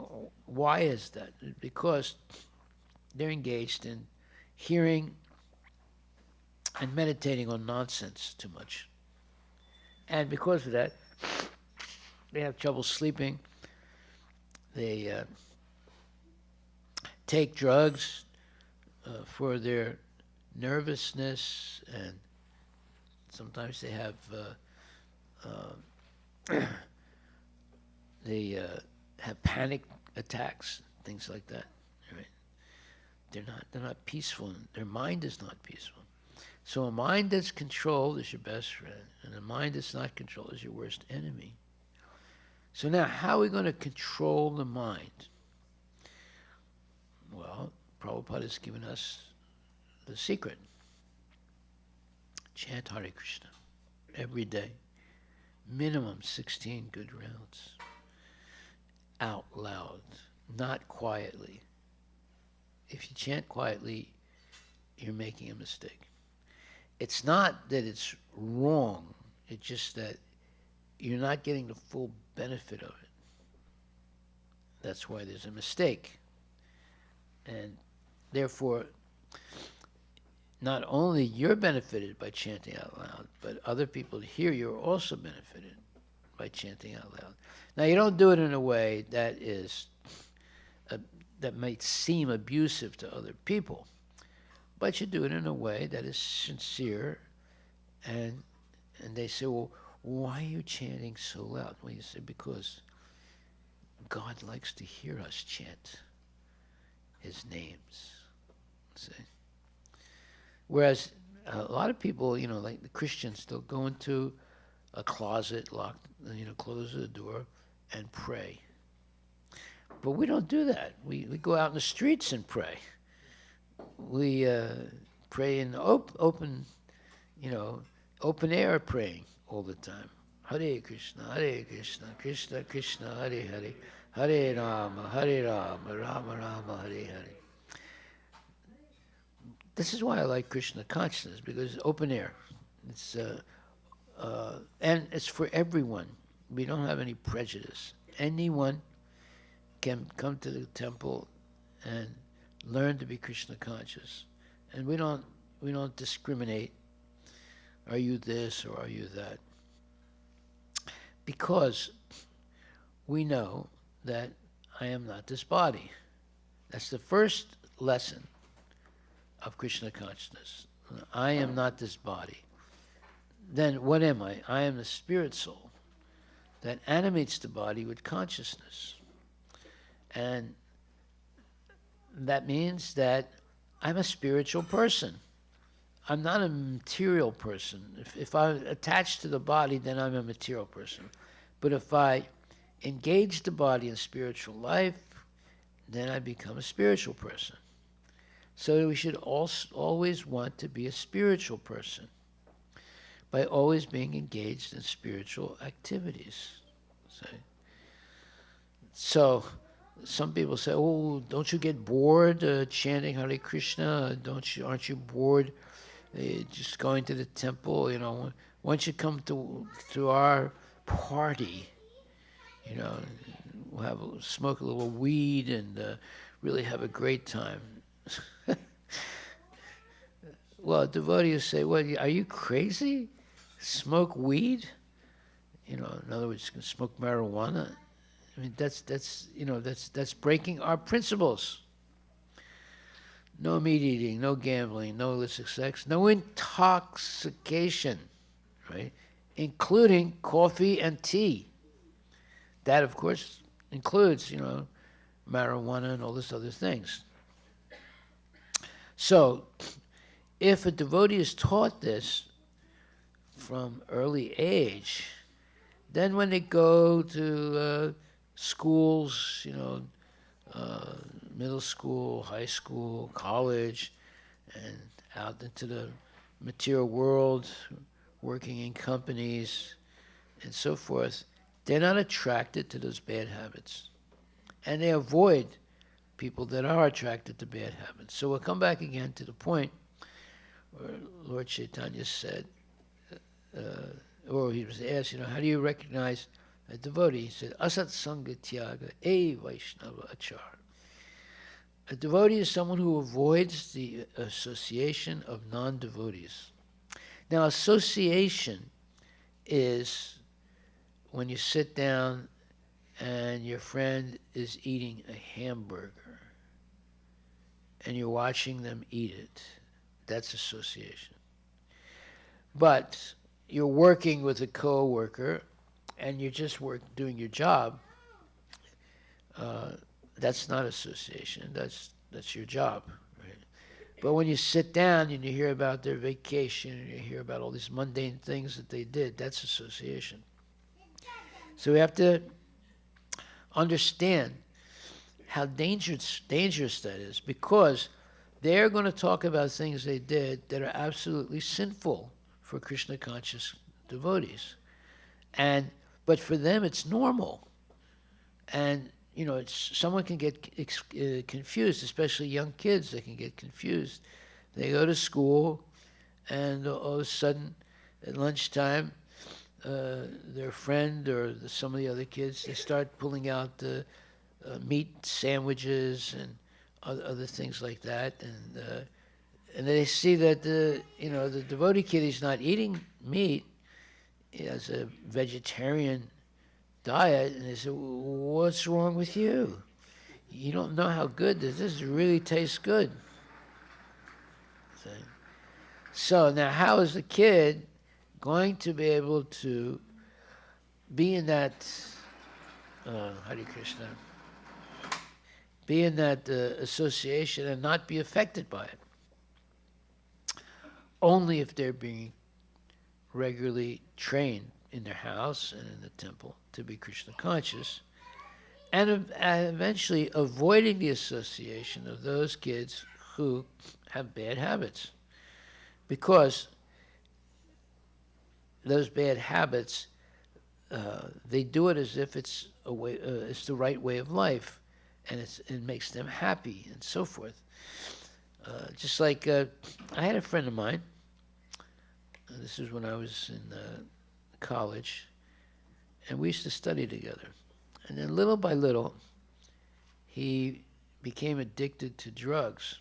why is that? Because they're engaged in hearing and meditating on nonsense too much. And because of that, they have trouble sleeping. They take drugs for their nervousness, and sometimes they have panic attacks, things like that. Right? They're not peaceful. Their mind is not peaceful. So a mind that's controlled is your best friend, and a mind that's not controlled is your worst enemy. So now, how are we going to control the mind? Well, Prabhupada has given us the secret. Chant Hare Krishna every day. Minimum 16 good rounds. Out loud, not quietly. If you chant quietly, you're making a mistake. It's not that it's wrong, it's just that you're not getting the full benefit of it. That's why there's a mistake. And therefore, not only you're benefited by chanting out loud, but other people hear you are also benefited by chanting out loud. Now, you don't do it in a way that that might seem abusive to other people, but you do it in a way that is sincere, and they say, well, why are you chanting so loud? Well, you say, because God likes to hear us chant His names. See? Whereas a lot of people, like the Christians, they'll go into a closet, lock, close the door, and pray. But we don't do that. We go out in the streets and pray. We pray in open air praying all the time. Hare Krishna, Krishna Krishna, Hare Hare, Hare Rama, Rama Rama, Hare Hare. This is why I like Krishna consciousness, because it's open air. It's and it's for everyone. We don't have any prejudice. Anyone can come to the temple and learn to be Krishna conscious, and we don't discriminate. Are you this or are you that? Because we know that I am not this body. That's the first lesson of Krishna consciousness. I am not this body. Then what am I? I am the spirit soul that animates the body with consciousness. And that means that I'm a spiritual person. I'm not a material person. If I'm attached to the body, then I'm a material person. But if I engage the body in spiritual life, then I become a spiritual person. So we should always want to be a spiritual person by always being engaged in spiritual activities. So some people say, "Oh, don't you get bored chanting Hare Krishna? Aren't you bored just going to the temple? Once you come to our party, we'll smoke a little weed and really have a great time." Well, devotees say, "What? Are you crazy? Smoke weed? In other words, smoke marijuana? I mean, that's breaking our principles. No meat eating, no gambling, no illicit sex, no intoxication, right? Including coffee and tea. That, of course, includes, marijuana and all these other things. So, if a devotee is taught this from early age, then when they go to schools, middle school, high school, college, and out into the material world, working in companies, and so forth, they're not attracted to those bad habits. And they avoid people that are attracted to bad habits. So we'll come back again to the point where Lord Chaitanya said, or he was asked, how do you recognize a devotee? He said, Asat Sangha Tyaga E Vaishnava Achar. A devotee is someone who avoids the association of non-devotees. Now, association is when you sit down and your friend is eating a hamburger and you're watching them eat it. That's association. But you're working with a coworker and you're just doing your job. That's not association. That's your job, right? But when you sit down and you hear about their vacation and you hear about all these mundane things that they did, that's association. So we have to understand how dangerous that is, because they're going to talk about things they did that are absolutely sinful for Krishna conscious devotees, but for them it's normal. And someone can get confused, especially young kids. They can get confused. They go to school, and all of a sudden, at lunchtime, their friend or some of the other kids, they start pulling out the meat sandwiches and other things like that, and they see that the devotee kid is not eating meat. He has a vegetarian diet, and they say, what's wrong with you? You don't know how good this really tastes good. So now how is the kid going to be able to be in that Hare Krishna, be in that association and not be affected by it? Only if they're being regularly trained in their house and in the temple to be Krishna conscious, and eventually avoiding the association of those kids who have bad habits, because those bad habits, they do it as if it's it's the right way of life, and it makes them happy and so forth. Just like I had a friend of mine. This is when I was in college, and we used to study together. And then little by little, he became addicted to drugs.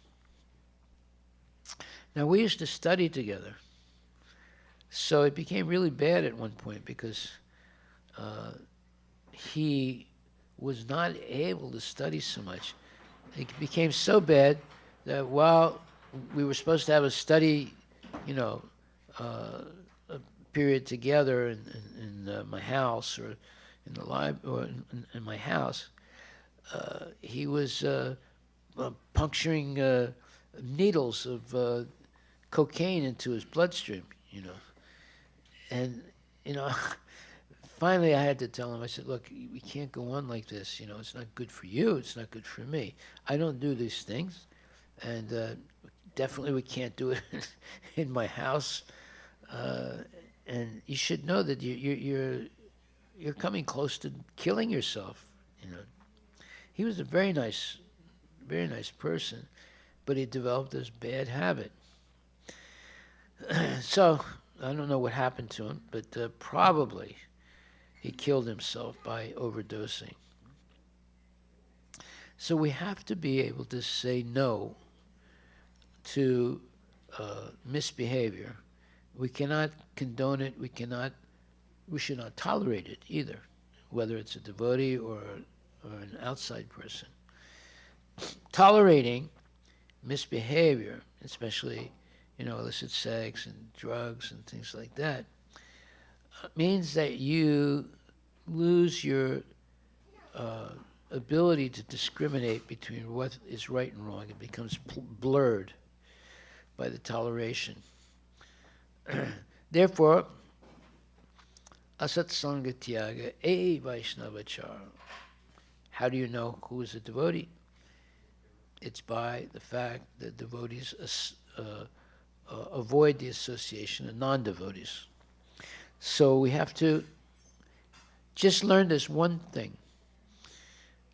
Now, we used to study together, so it became really bad at one point, because he was not able to study so much. It became so bad that while we were supposed to have a study, a period together in my house or in the library or in my house, he was puncturing needles of cocaine into his bloodstream, and finally I had to tell him. I said, look, we can't go on like this. It's not good for you, it's not good for me. I don't do these things, and definitely we can't do it in my house. And you should know that you're coming close to killing yourself. He was a very nice person, but he developed this bad habit. So I don't know what happened to him, but probably he killed himself by overdosing. So we have to be able to say no to misbehavior. We cannot condone it. We should not tolerate it either, whether it's a devotee or an outside person. Tolerating misbehavior, especially, illicit sex and drugs and things like that, means that you lose your ability to discriminate between what is right and wrong. It becomes blurred by the toleration. Therefore, asat sangha tyaga e vaishnavachar. How do you know who is a devotee? It's by the fact that devotees avoid the association of non-devotees. So we have to Just learn this one thing.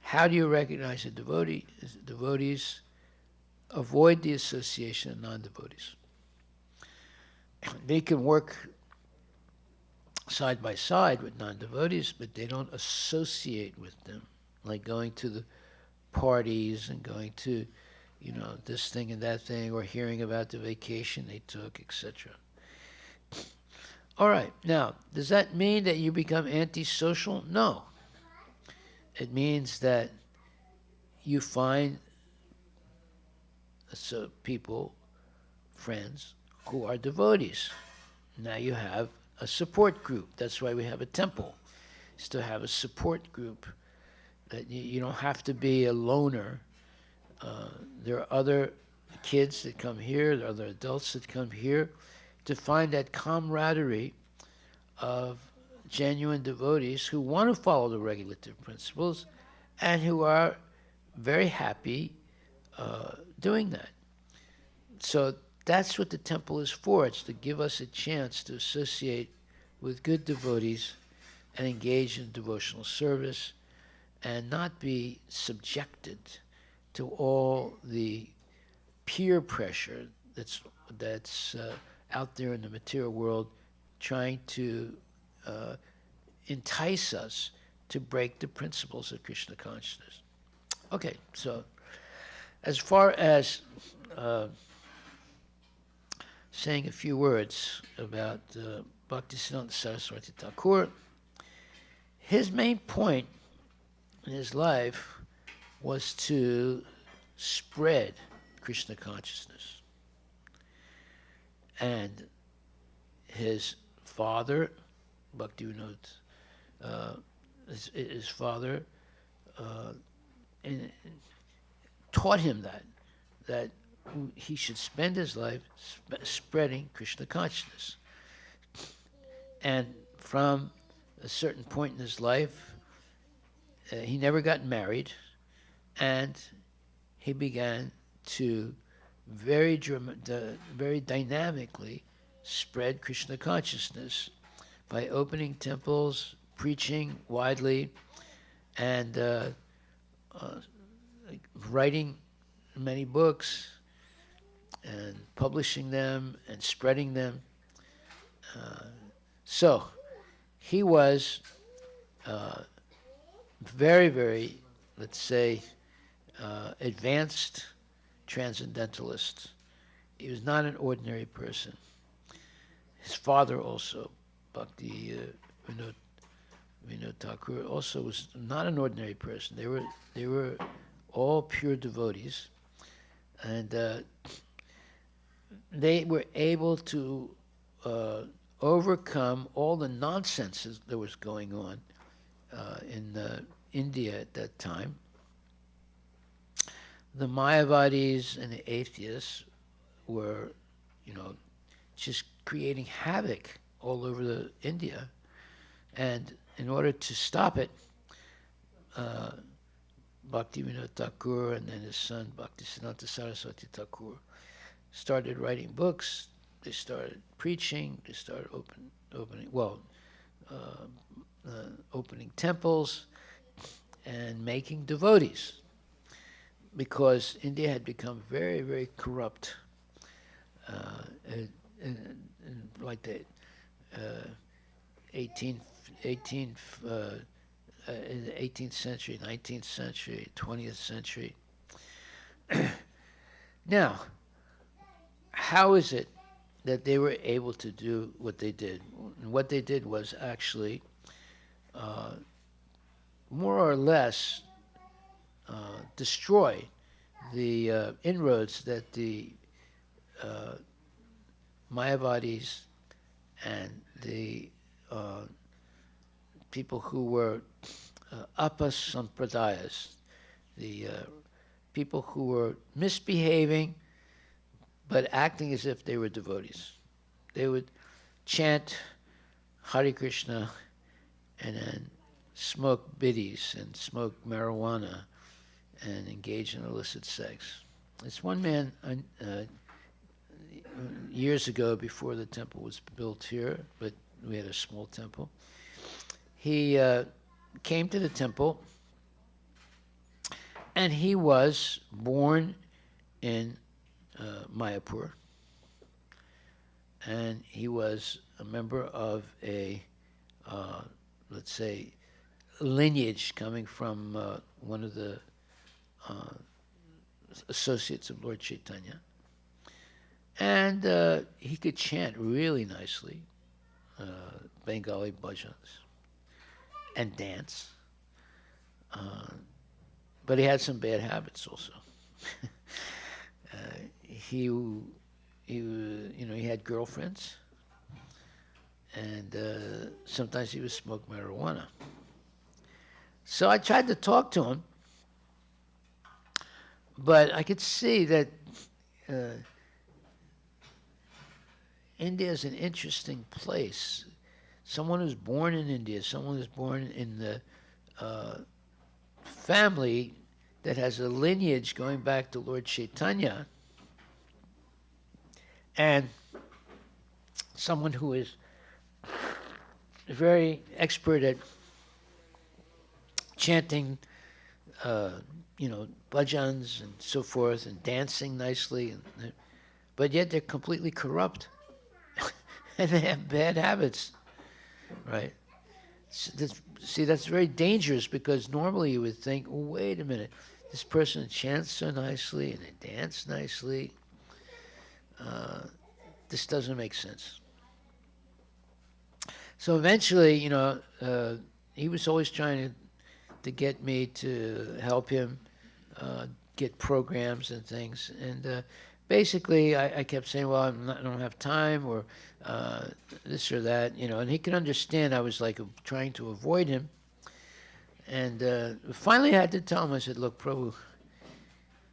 How do you recognize a devotee? Devotees avoid the association of non-devotees. They can work side by side with non-devotees, but they don't associate with them, like going to the parties and going to, this thing and that thing, or hearing about the vacation they took, etc. All right, now, does that mean that you become antisocial? No. It means that you find people, friends, who are devotees. Now you have a support group. That's why we have a temple, is to have a support group. That you don't have to be a loner. There are other kids that come here, there are other adults that come here, to find that camaraderie of genuine devotees who want to follow the regulative principles and who are very happy doing that. So that's what the temple is for. It's to give us a chance to associate with good devotees and engage in devotional service and not be subjected to all the peer pressure that's out there in the material world, trying to entice us to break the principles of Krishna consciousness. Okay, so as far as saying a few words about Bhaktisiddhanta Saraswati Thakur, his main point in his life was to spread Krishna consciousness. And his father, Bhaktivinoda, his father taught him that he should spend his life spreading Krishna consciousness. And from a certain point in his life, he never got married, and he began to very dynamically spread Krishna consciousness by opening temples, preaching widely, and writing many books and publishing them and spreading them. So he was very, very, let's say, advanced transcendentalist. He was not an ordinary person. His father also, Bhakti Vinod Thakur, also was not an ordinary person. They were all pure devotees, and they were able to overcome all the nonsense that was going on in India at that time. The Mayavadis and the atheists were, just creating havoc all over India. And in order to stop it, Bhaktivinoda Thakur and then his son Bhaktisiddhanta Saraswati Thakur started writing books. They started preaching. They started opening temples and making devotees, because India had become very, very corrupt in like the 18th century, 19th century, 20th century. Now, how is it that they were able to do what they did? And what they did was actually more or less destroy the inroads that the Mayavadis and the people who were Apa Sampradayas, the people who were misbehaving but acting as if they were devotees. They would chant Hare Krishna and then smoke biddies and smoke marijuana and engage in illicit sex. This one man, years ago, before the temple was built here, but we had a small temple, he came to the temple, and he was born in Mayapur, and he was a member of a, let's say, lineage coming from one of the associates of Lord Chaitanya. And he could chant really nicely, Bengali bhajans, and dance. But he had some bad habits also. He had girlfriends, and sometimes he would smoke marijuana. So I tried to talk to him, but I could see that India is an interesting place. Someone who's born in India, someone who's born in the family that has a lineage going back to Lord Chaitanya, and someone who is very expert at chanting, bhajans and so forth, and dancing nicely, but yet they're completely corrupt, and they have bad habits, right? See, that's very dangerous, because normally you would think, oh, wait a minute, this person chants so nicely and they dance nicely. This doesn't make sense. So eventually, he was always trying to get me to help him get programs and things. And basically, I kept saying, well, I don't have time, or this or that, and he could understand I was like trying to avoid him. And finally I had to tell him, I said, look, Prabhu,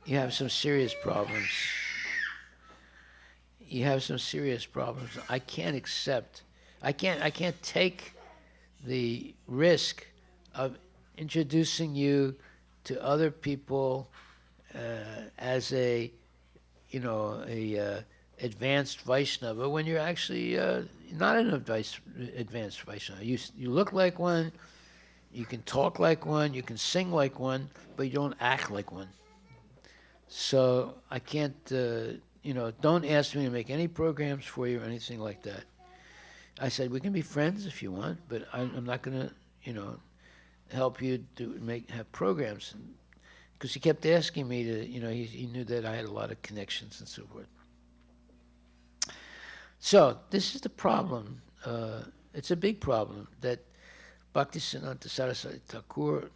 you have some serious problems. You have some serious problems. I can't take the risk of introducing you to other people as a advanced Vaishnava when you're actually not an advanced Vaishnava. You look like one, you can talk like one, you can sing like one, but you don't act like one. So I can't, don't ask me to make any programs for you or anything like that. I said, we can be friends if you want, but I'm not going to, help you have programs. Because he kept asking me to, he knew that I had a lot of connections and so forth. So this is the problem. It's a big problem that Bhaktisiddhanta Saraswati Thakur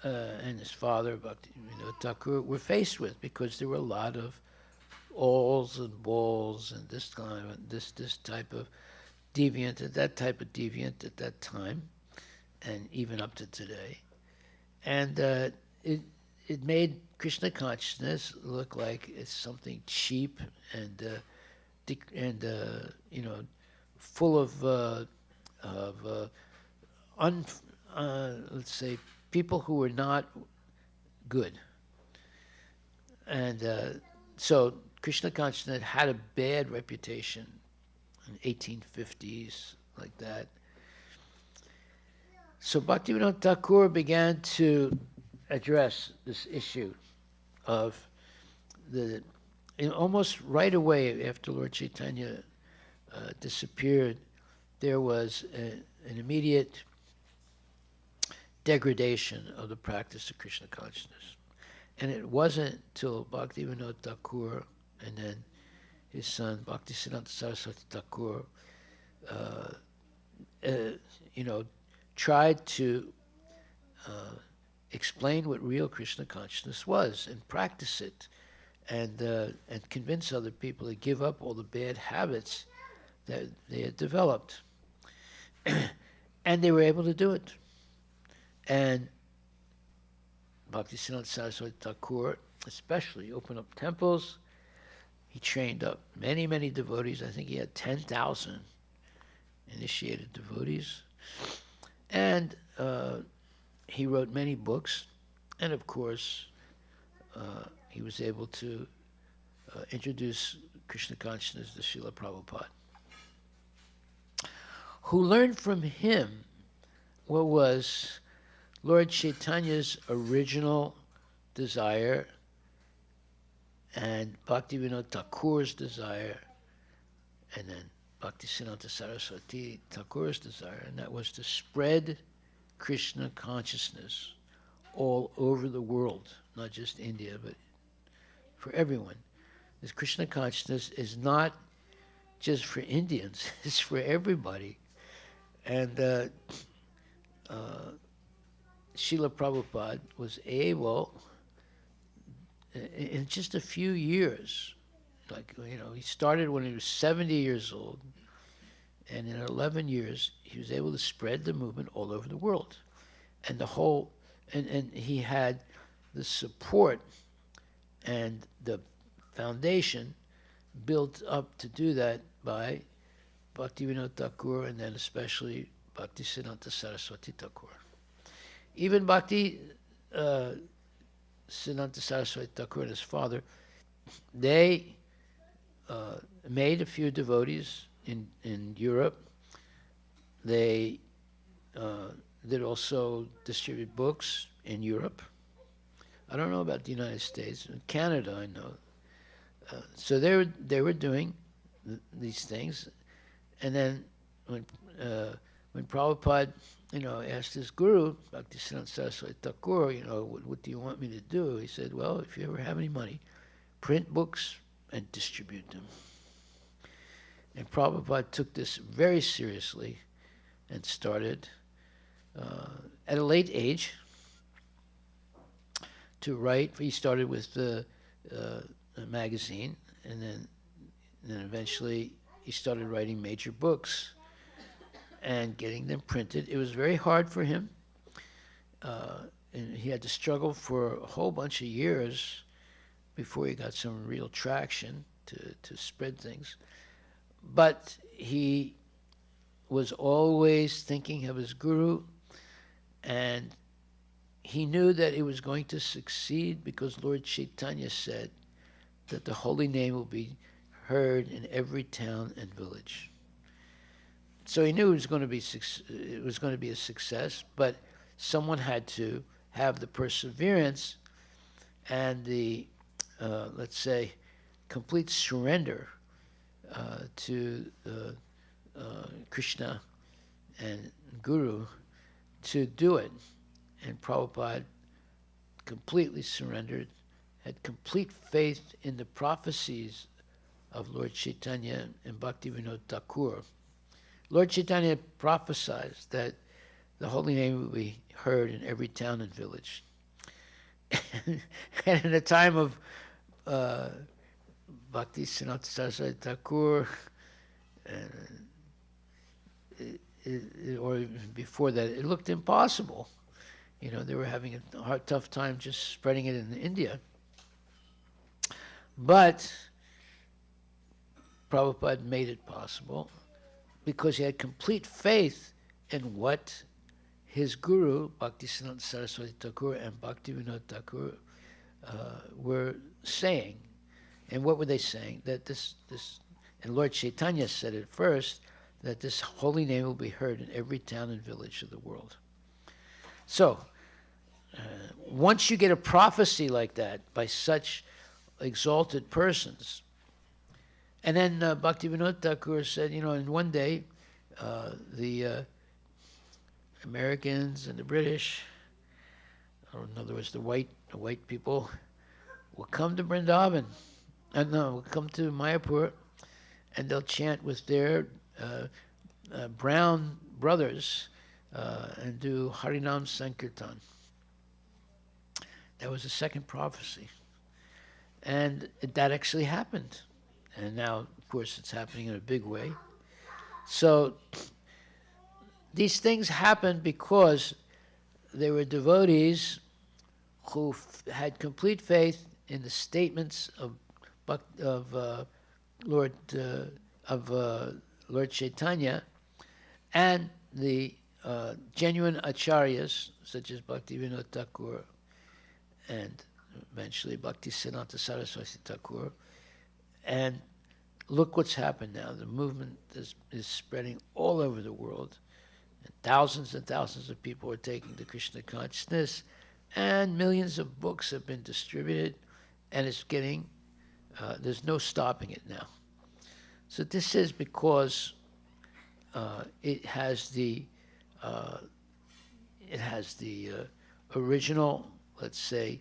and his father, Bhakti Thakur, were faced with, because there were a lot of alls and balls and this type of deviant, and that type of deviant at that time, and even up to today. And it made Krishna consciousness look like it's something cheap and full of let's say, people who were not good. And so Krishna consciousness had a bad reputation in 1850s, like that. So Bhaktivinoda Thakur began to address this issue of almost right away after Lord Chaitanya disappeared, there was an immediate degradation of the practice of Krishna consciousness. And it wasn't till Bhaktivinoda Thakur and then his son Bhaktisiddhanta Saraswati Thakur tried to explain what real Krishna consciousness was and practice it, and convince other people to give up all the bad habits that they had developed. And they were able to do it. And Bhaktisiddhanta Saraswati Thakur especially opened up temples. He trained up many, many devotees. I think he had 10,000 initiated devotees. And he wrote many books. And of course, he was able to introduce Krishna consciousness to Srila Prabhupada, who learned from him what was Lord Chaitanya's original desire and Bhaktivinoda Thakur's desire, and then Bhaktisiddhanta Saraswati Thakur's desire, and that was to spread Krishna consciousness all over the world, not just India, but for everyone. This Krishna consciousness is not just for Indians, it's for everybody. And Srila Prabhupada was able, in just a few years, he started when he was 70 years old, and in 11 years, he was able to spread the movement all over the world. And and he had the support and the foundation built up to do that by Bhaktivinoda Thakur, and then especially Bhaktisiddhanta Saraswati Thakur. Even Siddhanta Saraswati Thakur and his father, they made a few devotees in Europe. They did also distribute books in Europe. I don't know about the United States. In Canada, I know. So they were doing these things, and then when Prabhupada, asked his guru, Bhaktisiddhanta Saraswati Thakur, what do you want me to do? He said, well, if you ever have any money, print books and distribute them. And Prabhupada took this very seriously and started, at a late age, to write. He started with a magazine, and then eventually he started writing major books and getting them printed. It was very hard for him, and he had to struggle for a whole bunch of years before he got some real traction to spread things. But he was always thinking of his guru, and he knew that it was going to succeed because Lord Chaitanya said that the holy name will be heard in every town and village. So he knew it was going to be a success, but someone had to have the perseverance and the, let's say, complete surrender to Krishna and Guru to do it. And Prabhupada completely surrendered, had complete faith in the prophecies of Lord Chaitanya and Bhaktivinoda Thakur. Lord Chaitanya prophesied that the holy name will be heard in every town and village. And in the time of Bhaktisiddhanta Saraswati Thakur, or even before that, it looked impossible. They were having a tough time just spreading it in India. But Prabhupada made it possible because he had complete faith in what his guru, Bhaktisiddhanta Saraswati Thakur and Bhaktivinoda Thakur, were saying. And what were they saying? That and Lord Chaitanya said it first, that this holy name will be heard in every town and village of the world. So, once you get a prophecy like that by such exalted persons, and then Bhaktivinoda Thakur said, in one day, the Americans and the British, or in other words, the white people, will come to Vrindavan, and will come to Mayapur, and they'll chant with their brown brothers and do Harinam Sankirtan. That was the second prophecy. And that actually happened. And now, of course, it's happening in a big way. So these things happened because there were devotees who had complete faith in the statements of Lord Chaitanya, and the genuine acharyas such as Bhaktivinoda Thakur and eventually Bhaktisiddhanta Saraswati Thakur. And look what's happened now. The movement is spreading all over the world. and thousands of people are taking the Krishna consciousness, and millions of books have been distributed, and it's getting, there's no stopping it now. So this is because it has the original, let's say,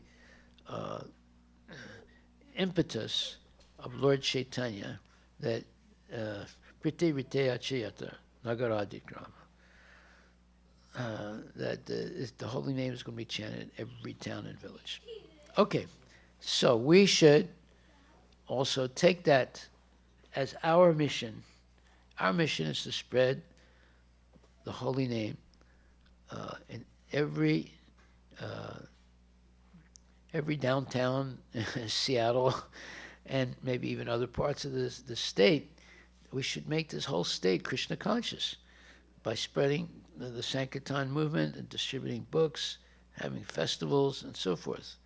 impetus of Lord Chaitanya, that Priti Ritaya Chayata Nagaradikrama, that the holy name is going to be chanted in every town and village. Okay, so we should also take that as our mission. Our mission is to spread the holy name in every downtown Seattle, and maybe even other parts of the state. We should make this whole state Krishna conscious by spreading the Sankirtan movement and distributing books, having festivals, and so forth.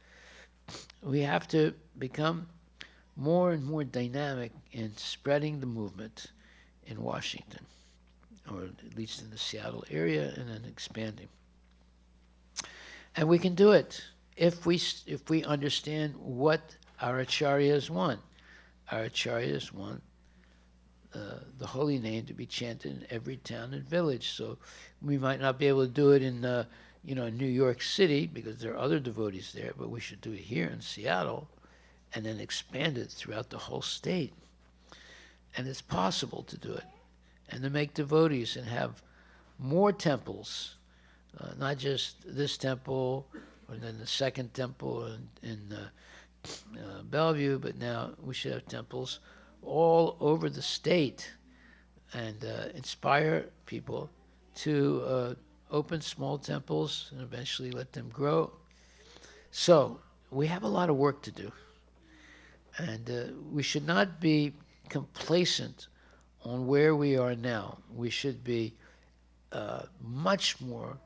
We have to become more and more dynamic in spreading the movement in Washington, or at least in the Seattle area, and then expanding. And we can do it if we understand what our acharyas want. Our acharyas want the holy name to be chanted in every town and village. So we might not be able to do it in New York City, because there are other devotees there, but we should do it here in Seattle, and then expand it throughout the whole state. And it's possible to do it, and to make devotees and have more temples, not just this temple, or then the second temple in Bellevue, but now we should have temples all over the state, and inspire people to open small temples and eventually let them grow. So we have a lot of work to do, and we should not be complacent on where we are now. We should be much more,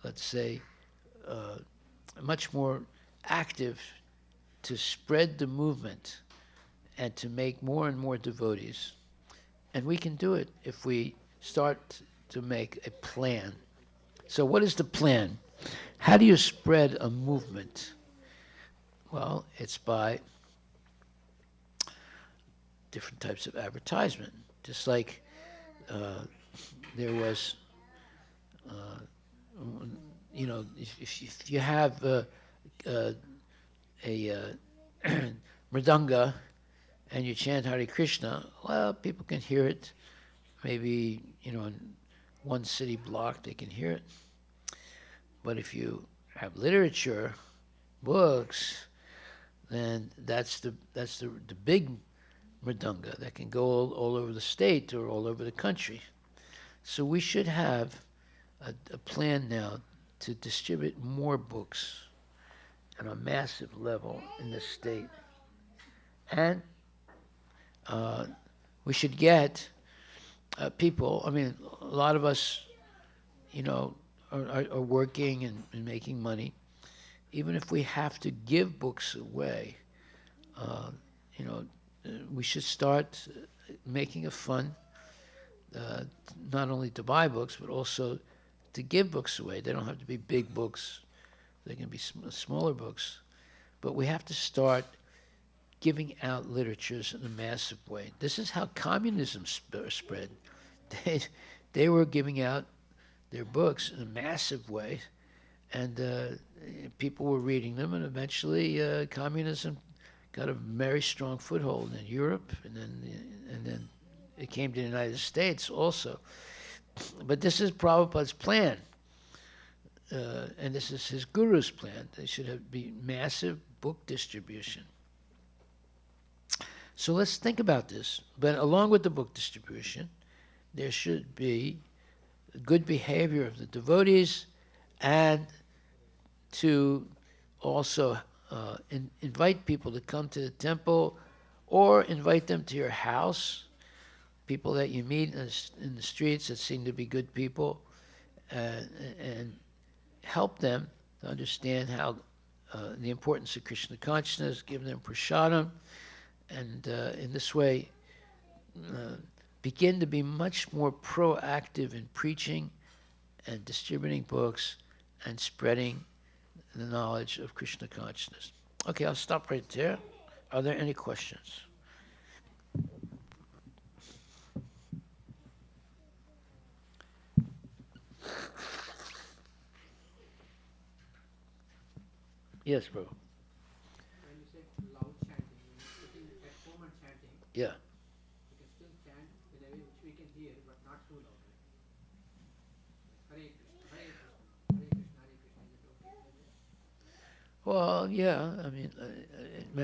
let's say, much more active to spread the movement and to make more and more devotees. And we can do it if we start to make a plan. So what is the plan? How do you spread a movement? Well, it's by different types of advertisement. Just like there was, if you have a mridanga and you chant Hare Krishna, well, people can hear it. Maybe, in one city block they can hear it. But if you have literature, books, then that's the big mridanga that can go all over the state or all over the country. So we should have a plan now to distribute more books on a massive level in the state. And we should get people, a lot of us, are working and making money. Even if we have to give books away, we should start making a fund, not only to buy books, but also to give books away. They don't have to be big books. They can be smaller books. But we have to start giving out literatures in a massive way. This is how communism spread. They were giving out their books in a massive way, and people were reading them, and eventually communism got a very strong foothold in Europe, and then it came to the United States also. But this is Prabhupada's plan, and this is his guru's plan. There should be massive book distribution. So let's think about this. But along with the book distribution, there should be good behavior of the devotees, and to also invite people to come to the temple, or invite them to your house, people that you meet in the streets that seem to be good people, and help them to understand how the importance of Krishna consciousness, give them prasadam, and in this way begin to be much more proactive in preaching and distributing books and spreading the knowledge of Krishna consciousness. Okay, I'll stop right there. Are there any questions? Yes, bro. When you say loud chanting, when you're sitting at home and chanting, Yeah. you can still chant in a way which we can hear, but not too loudly. Hare Krishna, Hare Krishna, Hare Krishna, Hare Krishna. Is it okay? Well, yeah. I mean,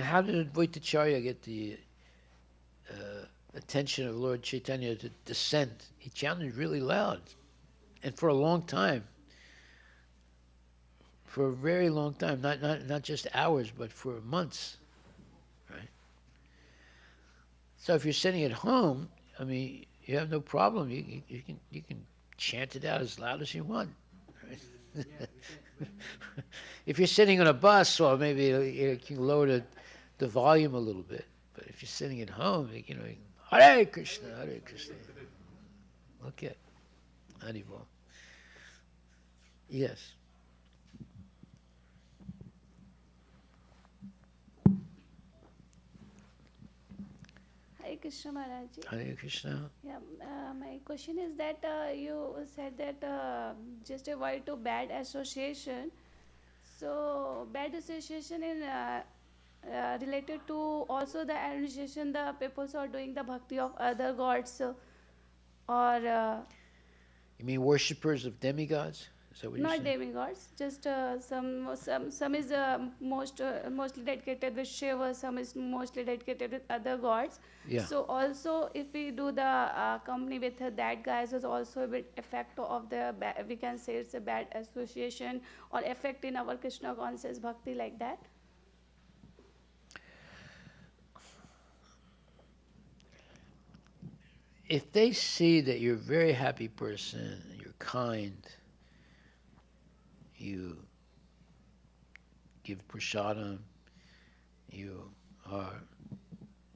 how did Advaitacharya get the attention of Lord Chaitanya to descend? He chanted really loud, and for a long time. For a very long time, not just hours, but for months, right? So if you're sitting at home, I mean, you have no problem. You can chant it out as loud as you want. Right? Yeah, we can. If you're sitting on a bus, well, maybe you can lower the volume a little bit. But if you're sitting at home, you know, Hare Krishna, Hare Krishna. Look at Haribo. Yes. Hare Krishna Maharaj. Hare Krishna. Yeah, my question is that you said that just avoid to bad association. So bad association in related to also the association the people who are doing the bhakti of other gods or You mean worshippers of demigods? Is that what you're not saying? demigods. Just some is mostly dedicated with Shiva, some is mostly dedicated with other gods. Yeah. So also, if we do the company with that guys, is also a bit effect of the we can say it's a bad association or effect in our Krishna conscious bhakti like that. If they see that you're a very happy person, you're kind, you give prasadam, you are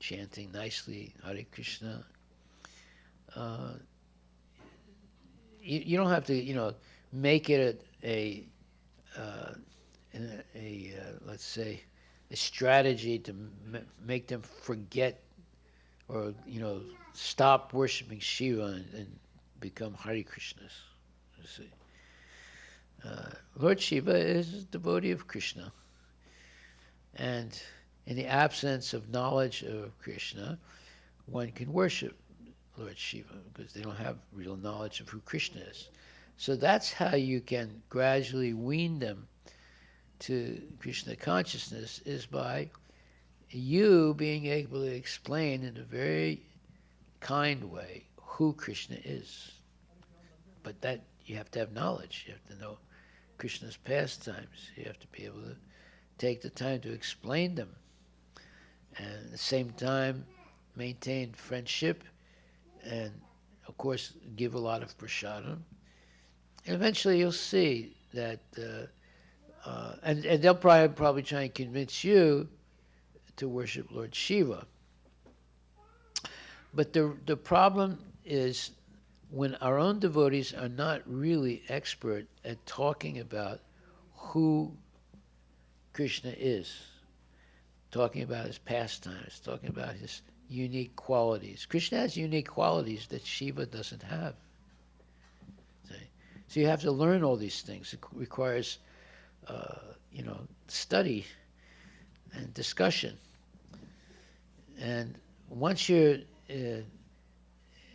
chanting nicely Hare Krishna, you don't have to, make it let's say, a strategy to make them forget or, stop worshiping Shiva and become Hare Krishnas. You see. Lord Shiva is a devotee of Krishna. And in the absence of knowledge of Krishna, one can worship Lord Shiva because they don't have real knowledge of who Krishna is. So that's how you can gradually wean them to Krishna consciousness, is by you being able to explain in a very kind way who Krishna is. But that you have to have knowledge. You have to know Krishna's pastimes. You have to be able to take the time to explain them. And at the same time, maintain friendship and, of course, give a lot of prasadam. And eventually you'll see that, and they'll probably try and convince you to worship Lord Shiva. But the problem is when our own devotees are not really expert at talking about who Krishna is, talking about his pastimes, talking about his unique qualities. Krishna has unique qualities that Shiva doesn't have. See? So you have to learn all these things. It requires, study and discussion. And once you're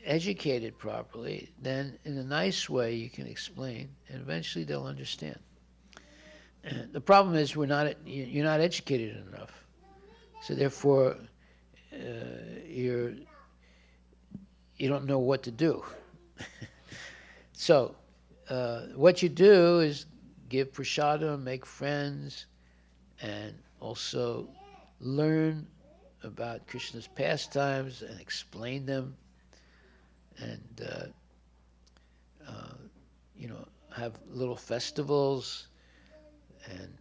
educated properly, then in a nice way you can explain, and eventually they'll understand. The problem is you're not educated enough, so therefore you don't know what to do. So what you do is give prasadam, make friends, and also learn about Krishna's pastimes and explain them, and have little festivals, and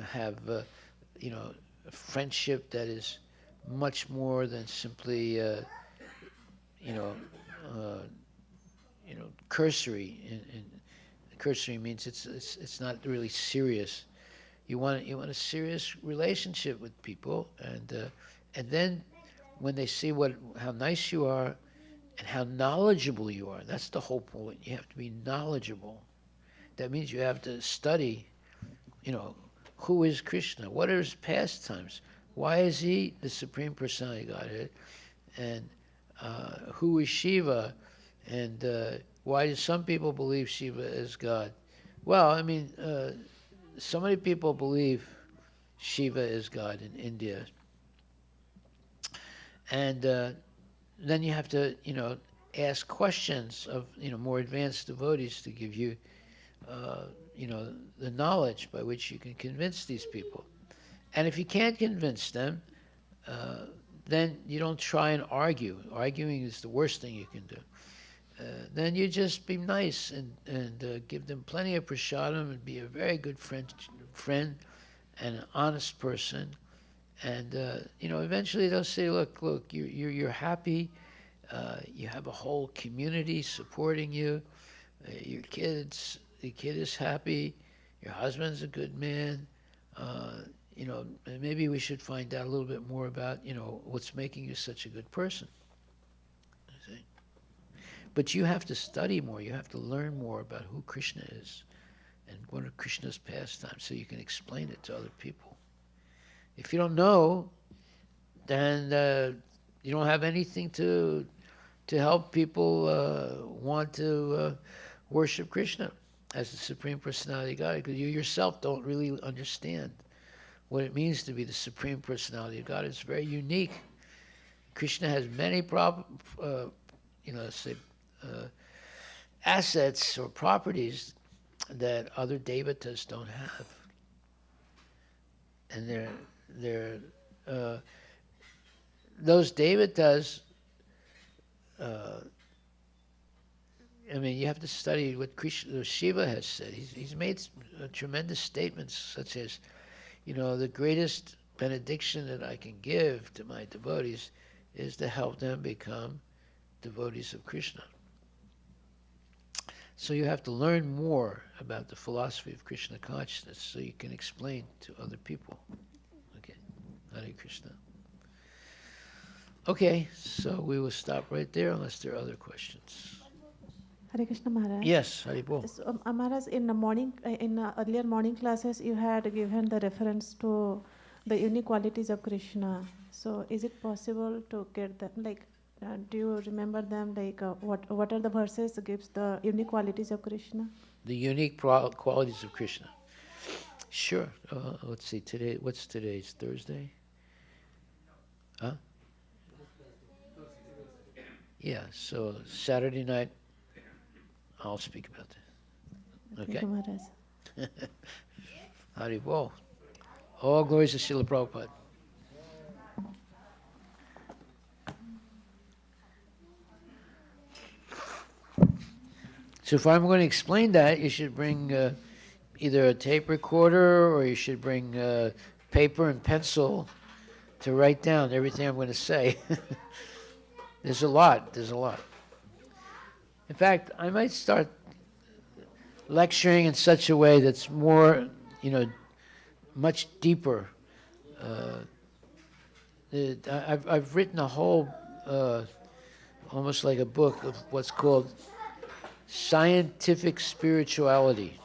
have a friendship that is much more than simply you know, uh, cursory. And cursory means it's not really serious. You want a serious relationship with people, and then when they see how nice you are and how knowledgeable you are, that's the whole point. You have to be knowledgeable. That means you have to study, who is Krishna? What are his pastimes? Why is he the Supreme Personality of Godhead? And who is Shiva? And why do some people believe Shiva is God? Well, I mean, so many people believe Shiva is God in India. And then you have to, ask questions of, more advanced devotees to give you, the knowledge by which you can convince these people. And if you can't convince them, then you don't try and argue. Arguing is the worst thing you can do. Then you just be nice and give them plenty of prasadam and be a very good friend and an honest person. And eventually they'll say, look, you're happy. You have a whole community supporting you. Your kid is happy. Your husband's a good man. Maybe we should find out a little bit more about, what's making you such a good person. See? But you have to study more. You have to learn more about who Krishna is and what are Krishna's pastimes so you can explain it to other people. If you don't know, then you don't have anything to help people want to worship Krishna as the Supreme Personality of God, because you yourself don't really understand what it means to be the Supreme Personality of God. It's very unique. Krishna has many assets or properties that other devatas don't have. And those devatas, you have to study what Shiva has said. He's made tremendous statements such as, the greatest benediction that I can give to my devotees is to help them become devotees of Krishna. So you have to learn more about the philosophy of Krishna consciousness so you can explain to other people. Okay, Hare Krishna. Okay, so we will stop right there unless there are other questions. Hare Krishna Maharaj. Yes, Haribol. So, Maharaj, in the morning, earlier morning classes, you had given the reference to the unique qualities of Krishna. So, is it possible to get them? Do you remember them? What are the verses that gives the unique qualities of Krishna? The unique qualities of Krishna. Sure. Let's see. What's today? It's Thursday. Huh? Yeah. So Saturday night, I'll speak about that. Okay. Thank you, Maharaj. Haribol. All glories to Srila Prabhupada. So if I'm going to explain that, you should bring either a tape recorder or you should bring paper and pencil to write down everything I'm going to say. There's a lot. In fact, I might start lecturing in such a way that's more, much deeper. I've written a whole, almost like a book of what's called scientific spirituality.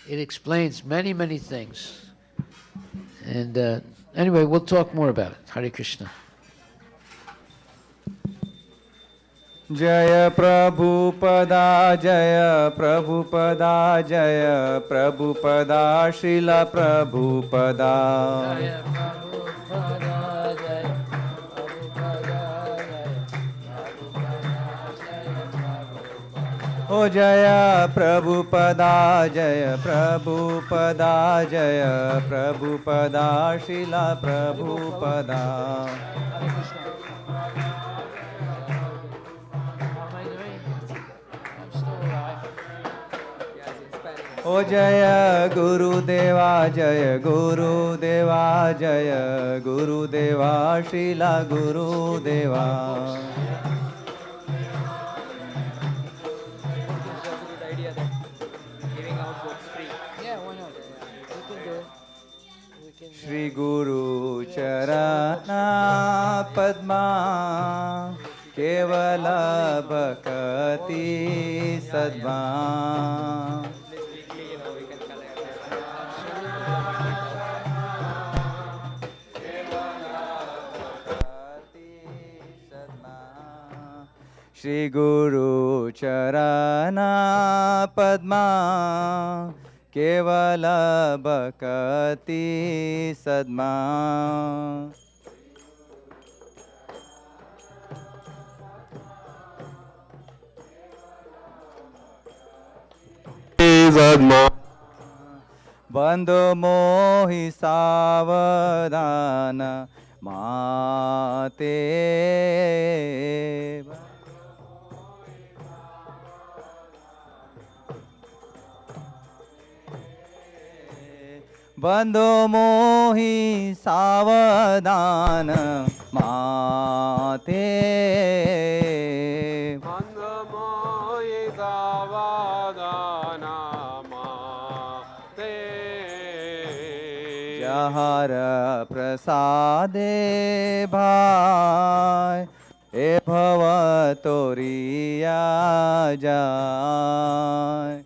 It explains many, many things. And anyway, we'll talk more about it. Hare Krishna. Jaya Prabhupada, Jaya Prabhupada, Jaya Prabhupada, Srila Prabhupada. Jaya Prabhupada, Jaya Prabhupada, Jaya Prabhupada, Jaya Prabhupada. Oh Jaya Prabhupada, Jaya Prabhupada, Jaya Prabhupada, Srila Prabhupada. Hare Krishna. How am I doing? I'm still alive. ओ जय गुरुदेवा जय गुरुदेवा जय गुरुदेवा श्रीला गुरुदेवा श्री गुरु चरणा पद्मा केवल भक्ति सद्मा श्री गुरु चरणा पद्मा केवल भक्ति सद्मा बंधु मोहि सावधान माते बंधु मोहि सावधान माते हर प्रसादे भाई ए भव तोरिया जाय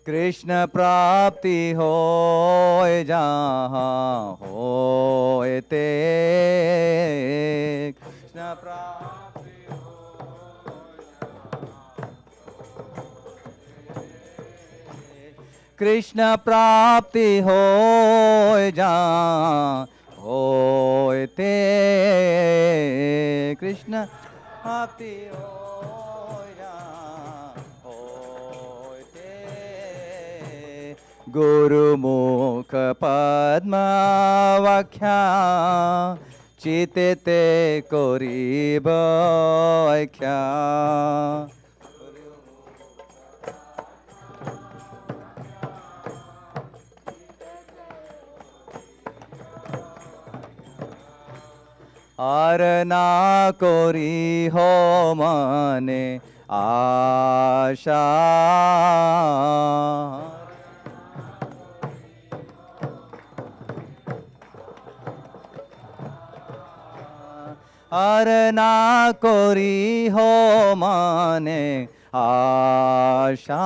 कृष्ण प्राप्ति होय जहाँ होय ते कृष्ण प्राप्ति कृष्ण प्राप्ति होय जहाँ होय ते कृष्ण प्राप्ति गुरुमुख पद्म व्याख्या चिते ते कोरीब व्याख्या आरना कोरी हो मने आशा आरना कोरी हो मने आशा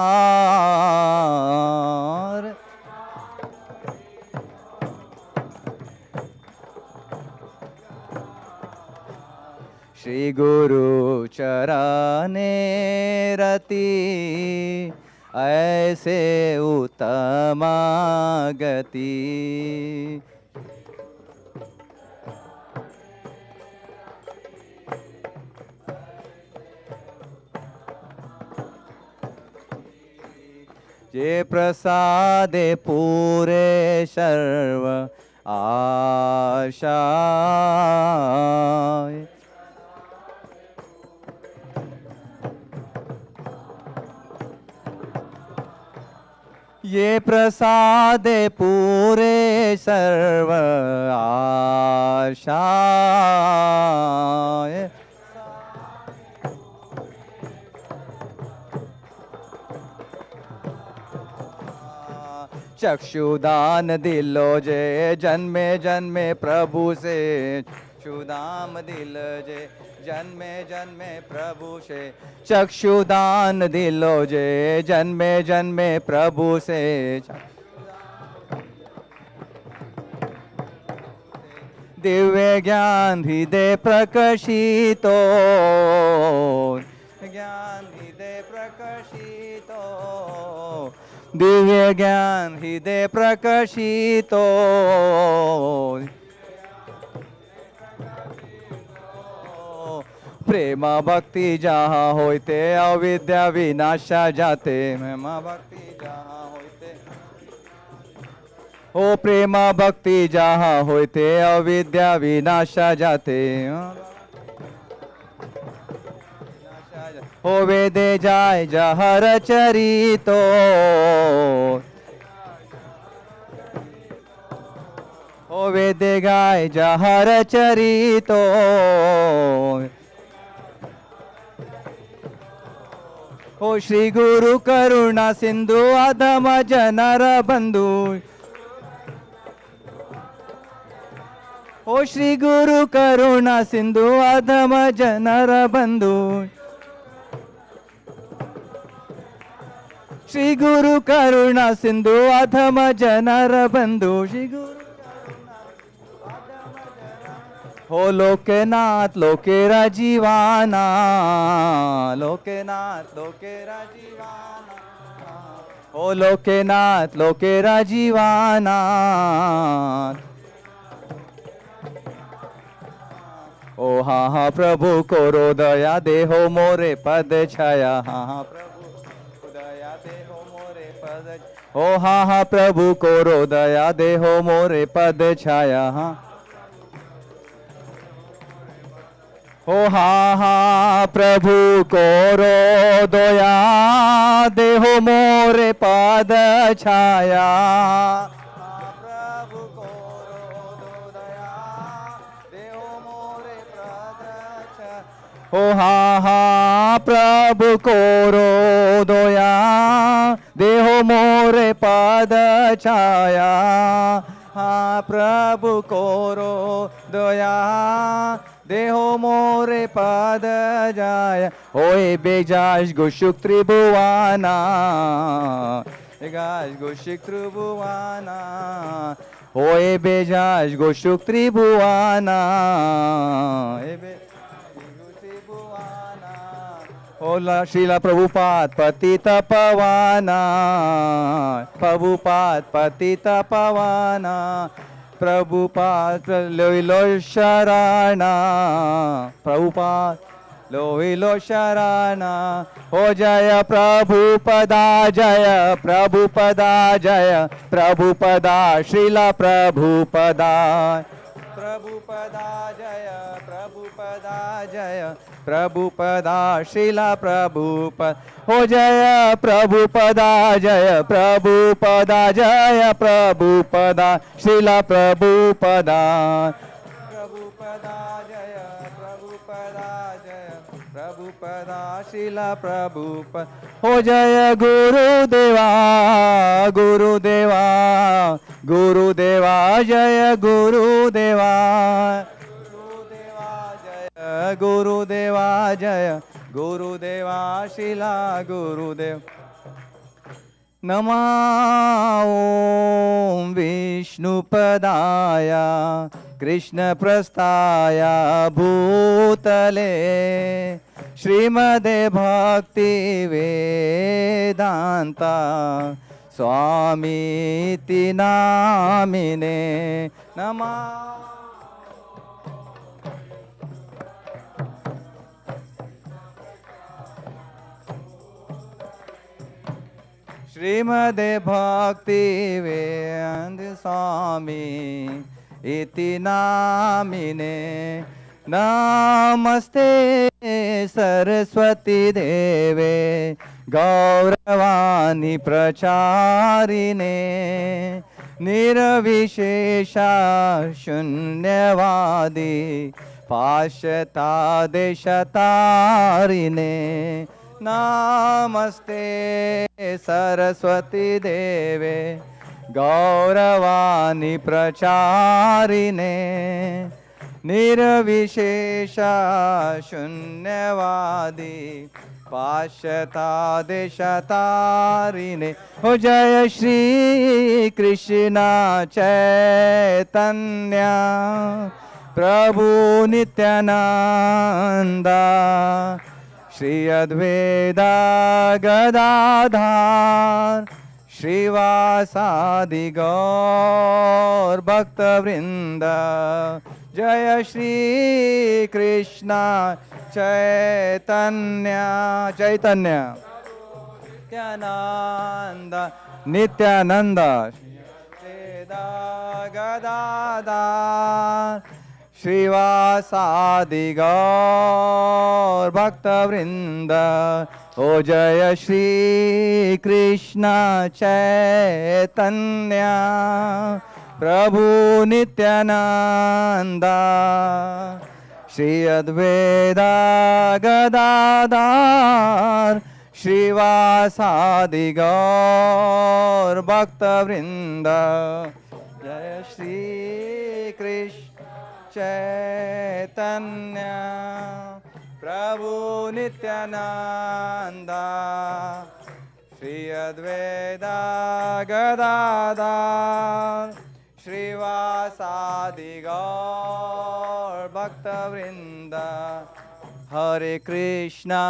श्री गुरु चरणे रति ऐसे उत्तम गति जे प्रसादे पूरे सर्व आशा ये प्रसादे पूरे सर्व आशा चक्षुदान दिलो जे जन्मे जन्मे प्रभु से चक्षुदाम दिल जे जन्मे जन्मे प्रभु से चक्षुदान दिलो जे जन्मे जन्मे प्रभु से दिव्य ज्ञान हृदय प्रकाशितो ज्ञान हृदय प्रकाशितो दिव्य ज्ञान हृदय प्रकाशितो प्रेम भक्ति जहाँ होते अविद्या विनाशा जाते प्रेम भक्ति जहाँ होते हो प्रेम भक्ति जहाँ होते अविद्या विनाश जाते हो वेदे जाय जहर चरितो हो वेदे गाय जहर चरितो हो श्री गुरु करुणा सिंधु अधम जनर बंधु हो श्री गुरु करुणा सिंधु अधम जनर बंधु श्री गुरु करुणा सिंधु अधम जनर बंधु श्री गुरु हो लोकनाथ लोकेरा जीवाना लोकनाथ लोकेरा जीवाना हो लोकनाथ लोकेरा जीवाना ओ हाँ हाँ प्रभु को दया देहो मोरे पद छाया हाँ हाँ प्रभु दया देहो मोरे पद ओ हाँ हाँ प्रभु को दया देहो मोरे पद छाया हाँ ओ हाँ हाँ प्रभु को दया देहो मोरे पद छाया प्रभु को दया देहो मोरे पद छाया ओ हाँ हाँ प्रभु को दया देहो मोरे पद छाया हाँ प्रभु को दया देहो मोरे पद जाय ओए बेजाश गुशुक त्रिभुवाना बेजाश गुशुक त्रिभुवाना ओए बेजाश गुशुक त्रिभुवाना ओला श्रीला प्रभुपाद पतित पवाना प्रभुपाद पतित पवाना प्रभुपाद लोइलो शरणा प्रभुपाद लोइलो शरणा हो जय प्रभुपदा जय प्रभुपदा जय प्रभुपदा श्रीला प्रभुपदा प्रभुपदा जय प्रभुपदा जय प्रभुपदा श्रीला प्रभुपद हो जय प्रभुपदा जय प्रभुपदा जय प्रभुपदा श्रीला प्रभुपदा प्रभुपदा जय प्रभुपदा जय प्रभुपदा श्रीला प्रभुपद हो जय गुरुदेवा गुरुदेवा गुरुदेवा जय गुरुदेवा गुरुदेवा जय गुरुदेवा शिला गुरुदेव नमा ओम विष्णुपदाय कृष्णप्रस्थाय भूतले श्रीमदे भक्ति वेदांता स्वामीति नामिने नमः श्रीमदे भक्ति वेदांत स्वामी इति नामिने नमस्ते सरस्वती देवे गौरवाणी प्रचारिणे निर्विशेषा शून्यवादी पाश्चाता देशतारिणे नमस्ते सरस्वती देवे गौरवाणी प्रचारिणे निर्विशेषा शून्यवादी पाश्चाता देशतारिणे हो जय श्री कृष्ण चैतन्य प्रभु नित्यानंदा श्री अद्वैत गदाधर श्रीवासादि गौर भक्त वृंद जय श्री कृष्ण चैतन्य चैतन्य नित्यानंद नित्यानंद गदाधार श्रीवासादि गौर भक्त वृंद ओ जय श्री कृष्ण चैतन्य प्रभु नित्यानंद श्री अद्वैत गदाधार श्रीवासादि गौर भक्त वृंद जय श्री कृष्ण चैतन्य प्रभु नित्यानंद श्री अद्वैत गदाधार श्रीवासादि गौर भक्त वृंद हरे कृष्णा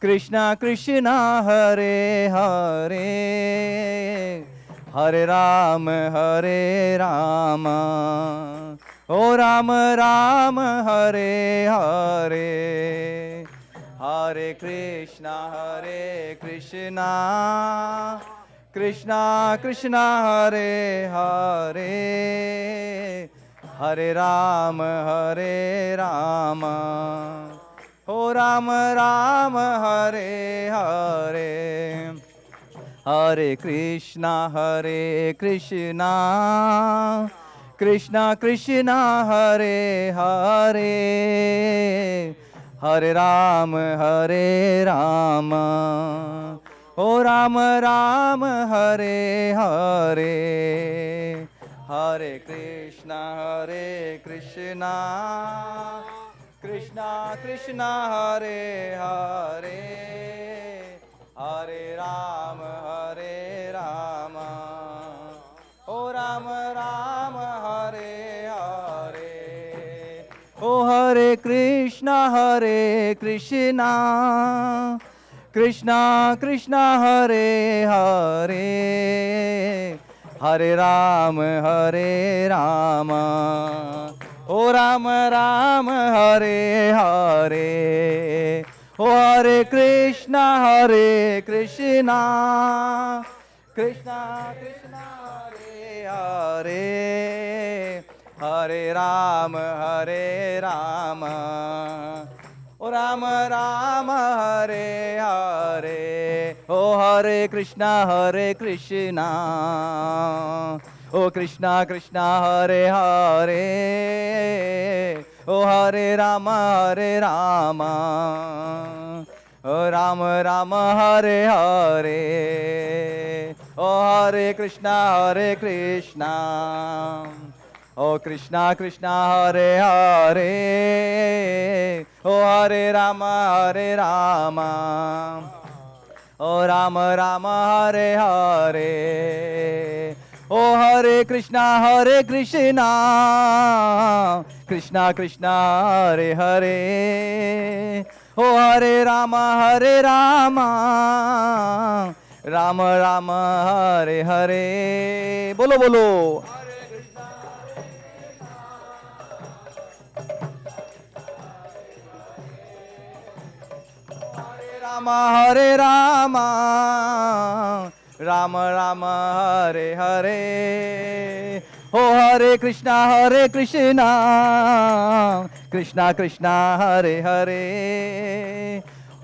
कृष्णा कृष्णा हरे हरे हरे राम ओ राम राम हरे हरे हरे कृष्णा कृष्णा कृष्णा हरे हरे हरे राम ओ राम राम हरे हरे हरे कृष्णा कृष्णा कृष्णा हरे हरे हरे राम ओ राम राम हरे हरे हरे कृष्णा कृष्णा कृष्णा हरे हरे हरे राम ओ राम राम हरे हरे ओ हरे कृष्णा कृष्णा कृष्णा हरे हरे हरे राम ओ राम राम हरे हरे ओ हरे कृष्णा कृष्णा कृष्णा हरे हरे हरे राम ओ राम राम हरे हरे ओ हरे कृष्णा ओ कृष्णा कृष्णा हरे हरे ओ हरे राम ओ राम राम हरे हरे ओ हरे कृष्णा ओ कृष्णा कृष्णा हरे हरे ओ हरे राम ओ राम राम हरे हरे ओ हरे कृष्णा कृष्णा कृष्णा हरे हरे ओ हरे राम राम राम हरे हरे बोलो बोलो हरे राम राम राम हरे हरे ओ हरे कृष्णा कृष्णा कृष्णा हरे हरे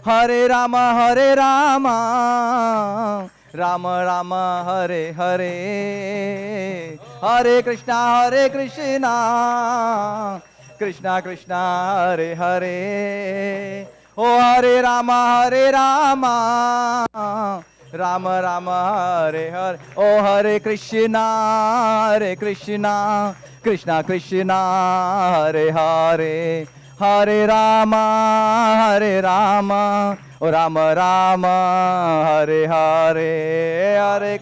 हरे राम राम राम हरे हरे हरे कृष्णा कृष्णा कृष्णा हरे हरे ओ हरे राम राम राम हरे हरे ओ हरे कृष्णा कृष्णा कृष्णा हरे हरे हरे राम ओ राम राम हरे हरे हरे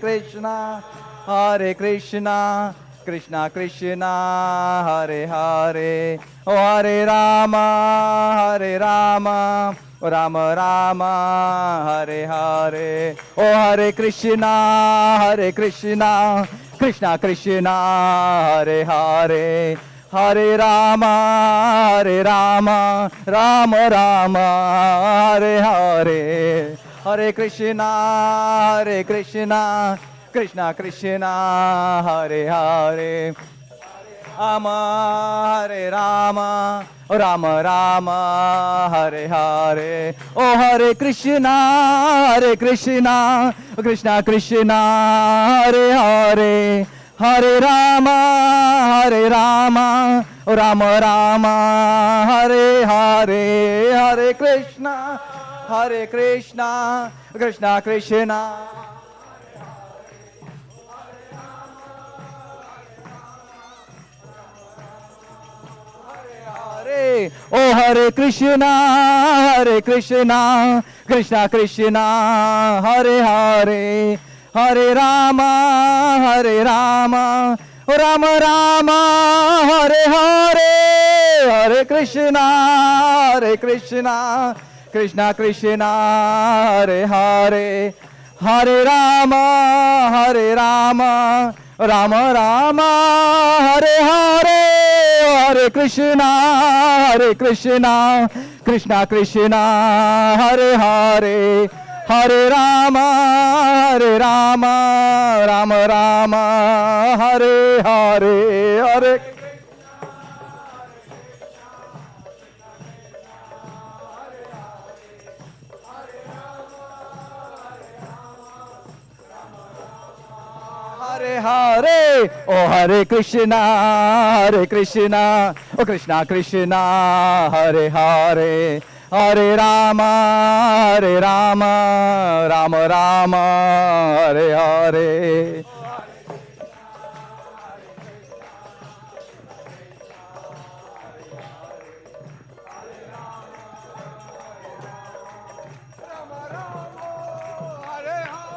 कृष्णा कृष्णा कृष्णा हरे हरे ओ हरे राम ओ राम राम हरे हरे ओ हरे Krishna Krishna Krishna Hare Hare Hare Ram Ram Ram Hare Hare Hare Krishna Krishna Krishna Hare Hare Hare Rama Rama Rama Hare Hare Oh Hare Krishna Krishna Krishna Hare Hare Hare Rama Rama Rama Hare Hare Hare Krishna Krishna Krishna Hare Oh Hare Krishna Krishna Krishna Hare Hare Hare Rama Rama Rama Hare Hare Hare Krishna Krishna Krishna Hare Hare Hare Rama Rama Rama Hare Hare Hare Krishna Krishna Krishna Hare Hare Hare Rama Rama Rama Hare Hare Hare Hare Hare Oh Hare Krishna Oh Krishna Krishna Hare Hare Hare Rama Rama Rama Hare Hare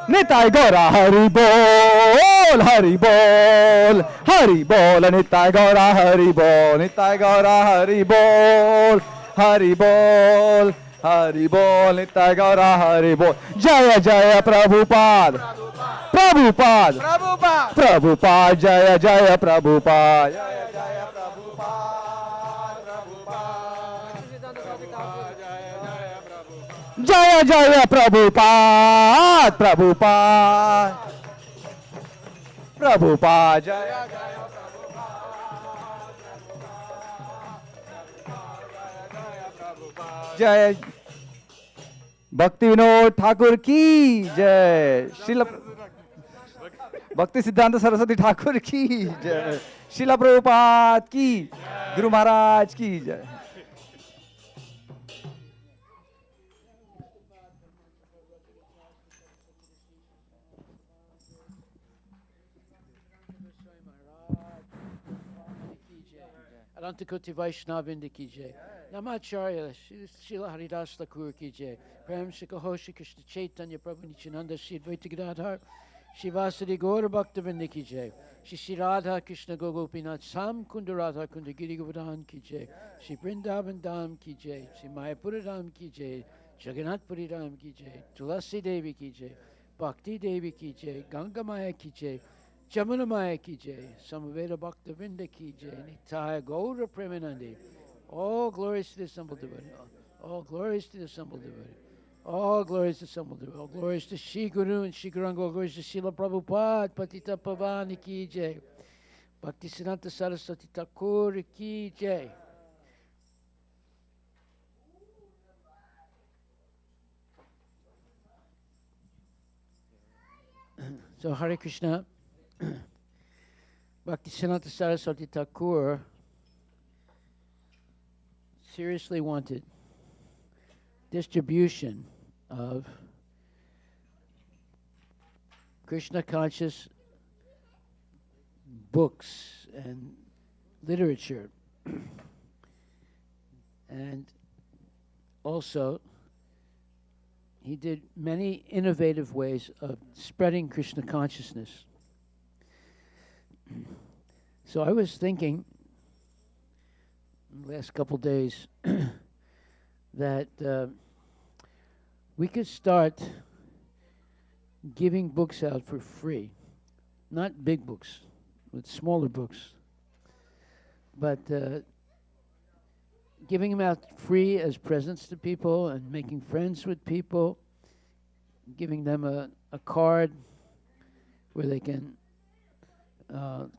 Nitai Gora Hari Bol Hari Bol Hari Bol Nitai Gora Hari Bol Nitai Gora Hari Bol Hari Bol Hari Bol Nitai Gora Hari Bol Jaya Jaya Prabhupada Prabhupada Prabhupada Jaya Jaya Prabhupada Jaya Jaya Jaya Jaya Prabhupada Prabhupada Prabhupada Jaya Jaya Prabhupada Jaya Bhakti Vinod Thakur ki Jai Srila Bhakti Siddhanta Saraswati Thakur ki Jai Srila Prabhupada ki Guru Maharaj ki Jai Anantakoti Vaishnavindi ki jai. Namacharya Srila Haridas Thakur ki jai. Prem Shikahoshi Krishna Chaitanya Prabhu Nityananda Sri Advaita Gadadhar Shivasadi Gaura Bhaktivinoda ki jai. Shri Radha Krishna Gopinath Sam Kunda Radha Kunda Giri Govardhan ki jai. Shri Vrindavan Dham ki jai. Shri Mayapura Dham ki jai. Jagannath Puri Dham ki jai. Tulasi Devi ki jai. Bhakti Devi ki jai. Ganga Maya ki jai. Jamuna Maya ki jai, Samaveda Bhaktavinda ki jai, Nitaya Gaura Premanandi. All glories to the assembled devotee. All glories to the assembled devotee. All glories to the assembled devotee. All glories to Shri Guru and Shri Guranga. All glories to Srila Prabhupada, Patita Pavani ki jai. Bhaktisiddhanta Saraswati Thakur ki jai. So Hare Krishna. Bhaktisiddhanta Saraswati Thakur seriously wanted distribution of Krishna conscious books and literature, and also he did many innovative ways of spreading Krishna consciousness. So I was thinking in the last couple days that we could start giving books out for free. Not big books, but smaller books. But giving them out free as presents to people and making friends with people, giving them a card where they can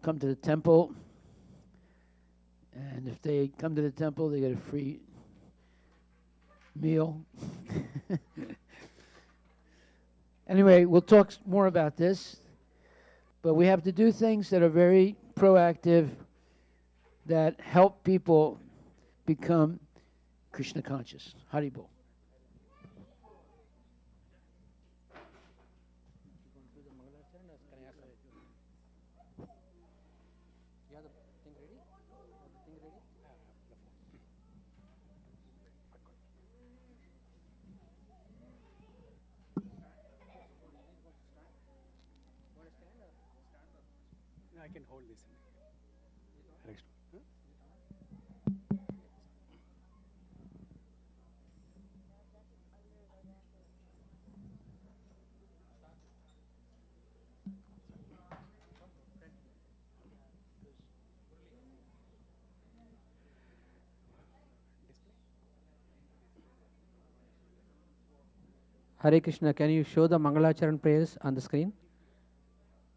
come to the temple, and if they come to the temple, they get a free meal. Anyway, we'll talk more about this, but we have to do things that are very proactive, that help people become Krishna conscious. Haribol. I can hold this. Hare Krishna, can you show the Mangalacharan prayers on the screen?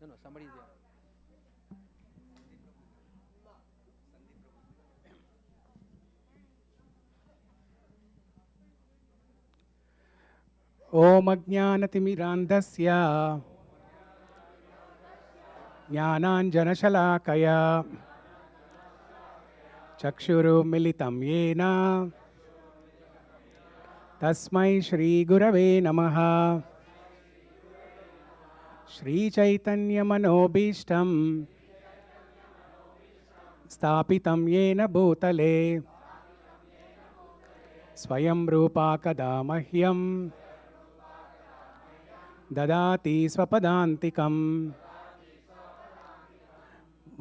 No, somebody is there. ओम अज्ञानतिमिरान्धस्य ज्ञानाञ्जनशलाकया चक्षुरुन्मिलितं येन तस्मै श्रीगुरवे नमः। श्रीचैतन्यमनोभीष्टं स्थापितं येन भूतले स्वयं रूपा कदा मह्यं ददाति स्वपदान्तिकम्।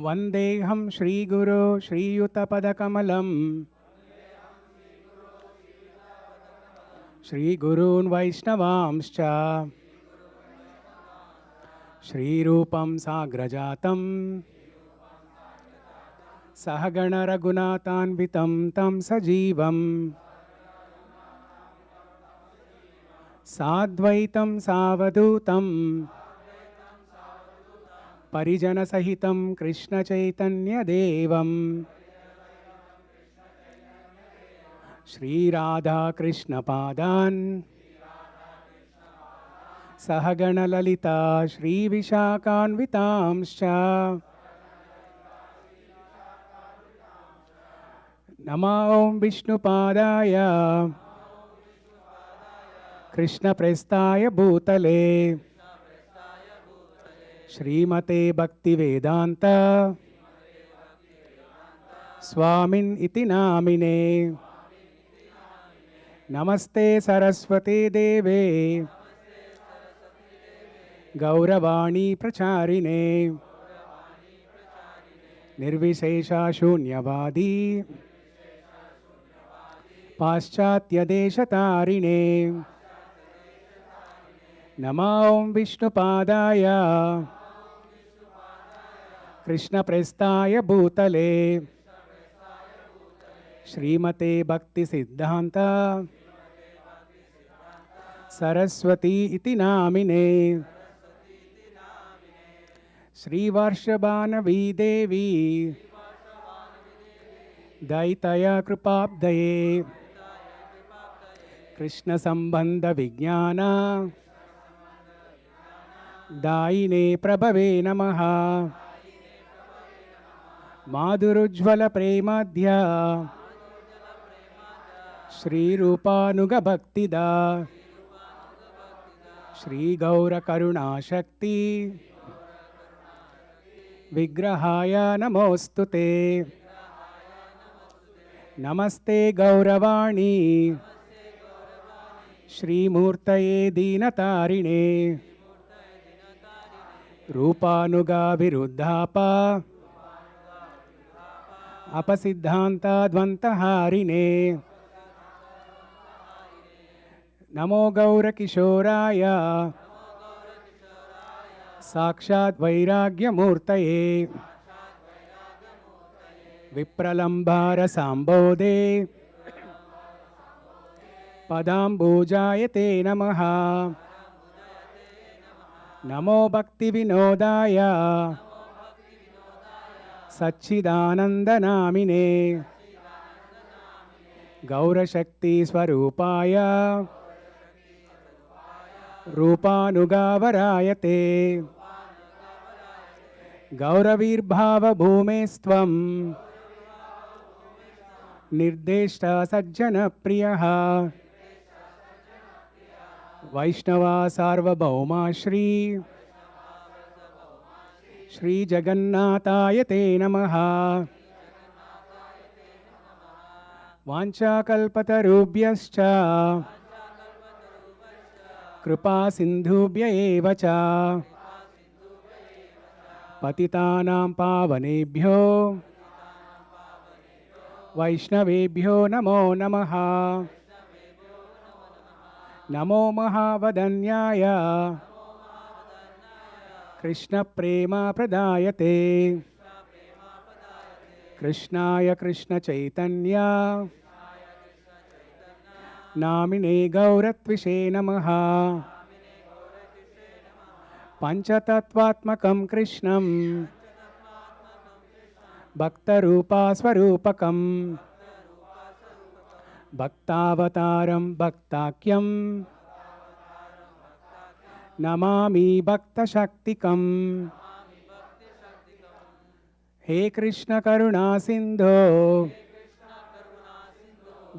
वन्देऽहं श्रीगुरो श्रीयुतपदकमलं श्रीगुरून् वैष्णवांश्च श्रीरूपं साग्रजातं सहगणरघुनाथान्वितं तं सजीवं साद्वैतं सावधूतं परिजनसहितं कृष्णचैतन्यदेवं श्रीराधाकृष्णपादान् सहगणललिता श्रीविशाखान्वितांश्च नमो विष्णुपादाय कृष्णप्रेष्ठाय भूतले श्रीमते भक्तिवेदान्त स्वामिन् इति नामिने। नमस्ते सरस्वते देवे गौरवाणी प्रचारिणे निर्विशेषा शून्यवादी पाश्चात्यदेशतारिणे। नमो विष्णुपादाय कृष्णप्रेष्ठाय भूतले श्रीमते भक्तिसिद्धान्त सरस्वती इति नामिने। श्रीवर्षभानवी देवी दयितया कृपाब्धये कृष्णसम्बन्धविज्ञान दायिने प्रभवे नमः। माधुरुज्ज्वलप्रेमाद्य श्रीरूपानुगभक्तिदा श्रीगौरकरुणाशक्ति विग्रहाय नमोस्तुते। नमस्ते गौरवाणी श्रीमूर्तये दीनतारिणे रूपानुगा विरुद्धापा अपसिद्धान्ताद्वन्तहारिणे। नमो गौरकिशोराय साक्षात् वैराग्यमूर्तये विप्रलम्भारसाम्बोधे पदाम्बुजाय ते नमः। नमो भक्तिविनोदाय सच्चिदानन्दनामिने गौरशक्तिस्वरूपाय रूपानुगावरायते गौरवीर्भावभूमेस्त्वं निर्देष्टा सज्जनप्रियः वैष्णवा सार्वभौमा श्रीजगन्नाथाय ते नमः वाञ्छाकल्पतरुभ्यश्च कृपासिन्धुभ्य एव च पतितानां पावनेभ्यो वैष्णवेभ्यो नमो नमः नमो महावदन्याय कृष्णप्रेमप्रदायते कृष्णाय कृष्णचैतन्य नामिने गौरत्विषे नमः पञ्चतत्त्वात्मकं कृष्णं भक्तरूपास्वरूपकं भक्तावतारं भक्ताख्यं नमामि भक्तशक्तिकं हे कृष्ण करुणा सिन्धो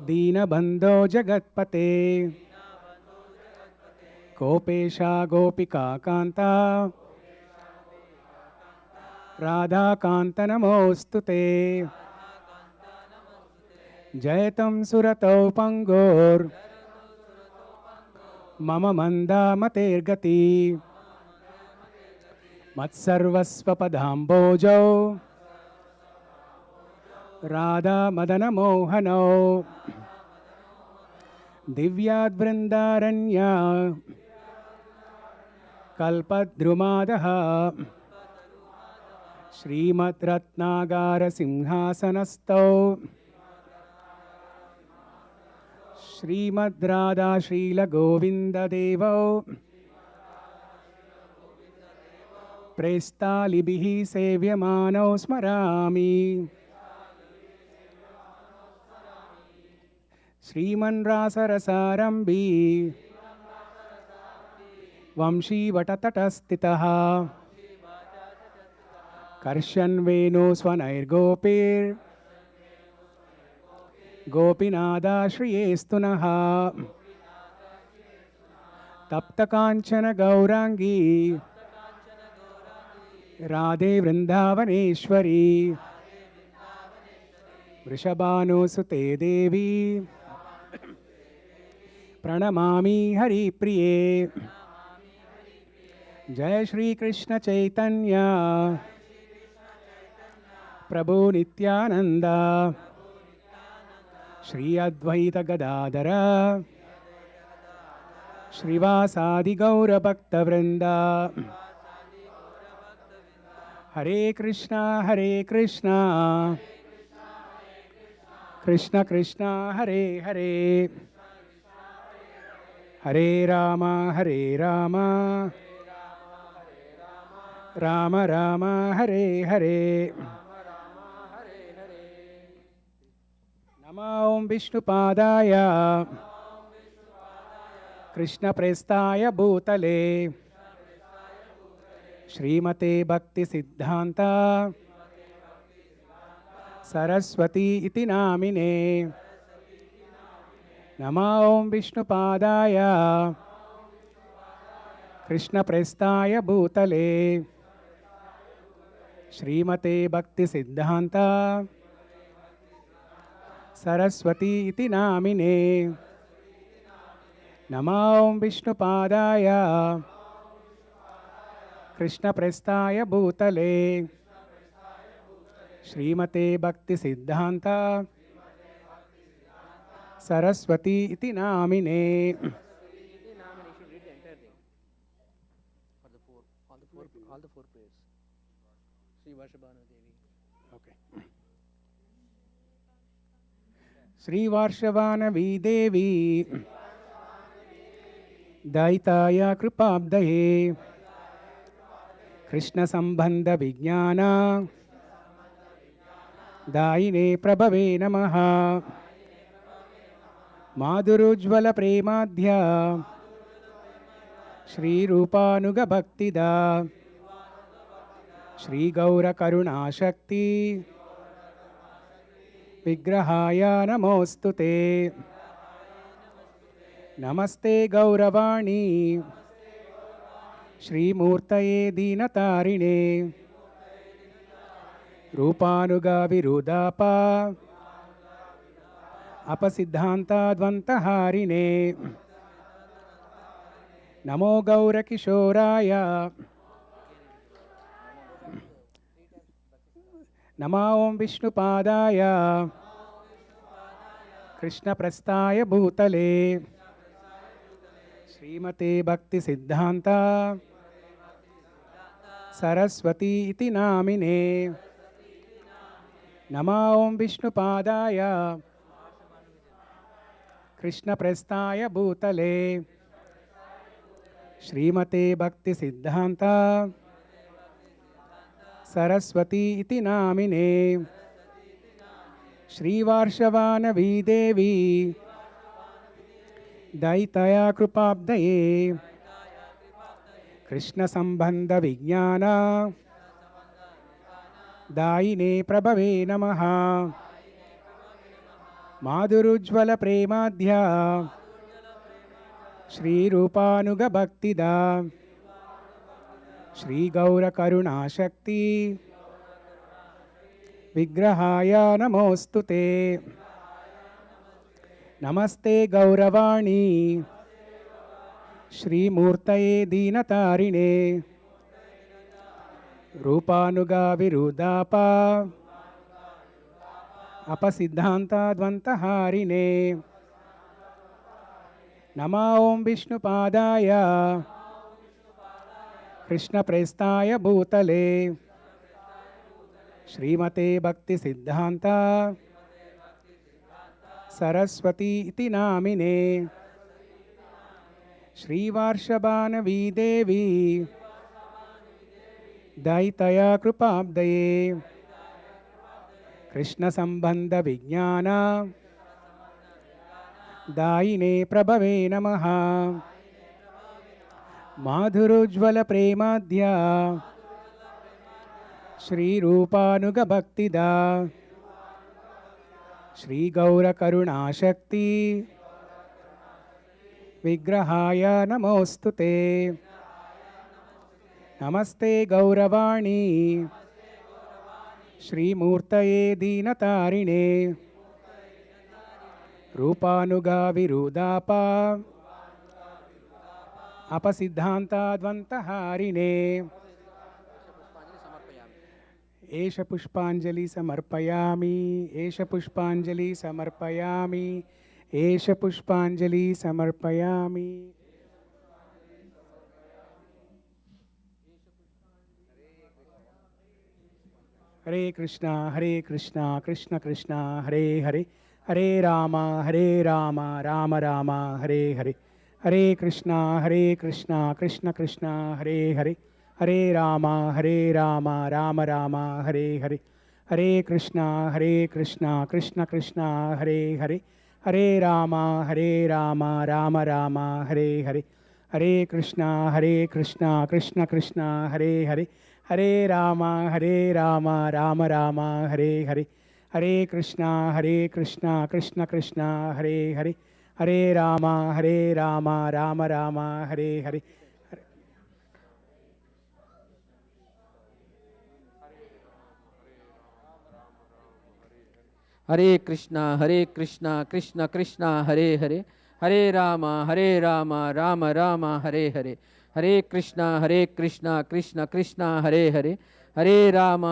दीनबन्धो जगत्पते गोपेशा गोपिका कान्ता राधाकान्त नमोऽस्तु ते जयतं सुरतौ पङ्गोर् मम मन्दामतेर्गति मत्सर्वस्वपदाम्बोजौ राधामदनमोहनौ दिव्याद्वृन्दारण्या कल्पद्रुमादः श्रीमद्रत्नागारसिंहासनस्थौ श्रीमद्राधाश्रीलगोविन्ददेवौ प्रेस्तालिभिः सेव्यमानौ स्मरामि श्रीमन्रासरसारम्भी वंशीवटतटस्थितः कर्षन्वेणुस्वनैर्गोपीर् गोपीनादाश्रयेस्तु नः तप्तकाञ्चन गौराङ्गी राधे वृन्दावनेश्वरी वृषभानुसुते देवी प्रणमामि हरिप्रिये जय श्री कृष्ण चैतन्य प्रभु नित्यानंद श्री अद्वैत गदाधर श्रीवासादि गौर भक्त वृंद हरे कृष्णा कृष्ण कृष्ण हरे हरे हरे राम राम राम हरे हरे नमो ओं विष्णुपादाय कृष्णप्रेष्ठाय भूतले श्रीमते भक्तिसिद्धान्त सरस्वती इति नामिने नमो ओं विष्णुपादाय कृष्णप्रेष्ठाय भूतले श्रीमते भक्तिसिद्धान्त सरस्वती इति नामिने नमो ओं विष्णुपादाय कृष्णप्रेष्ठाय भूतले श्रीमते भक्तिसिद्धान्त सरस्वती इति नामिने all the four prayers. Sri Varshabhanu Devi. Okay. Shri वार्षवानवी देवी दैताय कृपाब्धये कृष्ण संबंध विज्ञान दायिने प्रभवे नमः माधुरोज्वल प्रेमाध्य श्री रूपानुग भक्तिदा श्री गौर करुणाशक्ति विग्रहाय नमोस्तुते नमस्ते गौरवाणी श्रीमूर्तये दीनतारिणे रूपानुगा विरुदापा अपसिद्धान्ताद्वन्तहारिणे नमो गौरकिशोराय नमो ओं विष्णुपादाय कृष्णप्रस्थाय भूतले श्रीमते भक्ति सिद्धांत सरस्वती इति नामिने नमो ओं विष्णुपादाय कृष्णप्रस्थाय भूतले श्रीमते भक्ति सिद्धांत सरस्वती इति नामिने श्रीवार्षवानवी देवी दयितया कृपाब्दये कृष्ण संबंध विज्ञान दायिने प्रभवे नमः माधुरोज्वल प्रेमाध्य श्री रूपानुग भक्तिदा श्री गौर करुणाशक्ति विग्रहाय नमोस्तुते नमस्ते गौरवाणी श्रीमूर्तये दीनतारिणे रूपानुगा विरुदापा अपसिद्धान्ताद्वन्तहारिणे नमो ओं विष्णुपादाय कृष्णप्रेस्थाय भूतले श्रीमते भक्ति सिद्धांत सरस्वती इति नामिने श्रीवार्षवानवी देवी दयितया कृपाब्दये कृष्ण संबंध विज्ञान दायिने प्रभवे नमः माधुरोज्वल प्रेमाध्य श्री रूपानुग भक्तिदा श्री गौर करुणाशक्ति विग्रहाय नमोस्तुते नमस्ते गौरवाणी श्रीमूर्तये दीनतारिणे रूपानुगा विरुदापा अपसिद्धान्ताद्वन्तहारिणे एष पुष्पांजलि समर्पयामि एष पुष्पांजलि समर्पयामि एष पुष्पांजलि समर्पयामि हरे कृष्णा कृष्ण कृष्णा हरे हरे हरे राम राम राम हरे हरे हरे कृष्णा कृष्ण कृष्ण हरे हरे हरे राम राम राम हरे हरे हरे कृष्णा कृष्ण कृष्ण हरे हरे हरे राम राम राम हरे हरे हरे कृष्णा कृष्ण कृष्ण हरे हरे हरे राम राम राम हरे हरे हरे कृष्णा कृष्ण कृष्ण हरे हरे हरे राम राम राम हरे हरे हरे कृष्णा कृष्ण कृष्ण हरे हरे हरे राम राम राम हरे हरे हरे कृष्णा कृष्ण कृष्ण हरे हरे हरे राम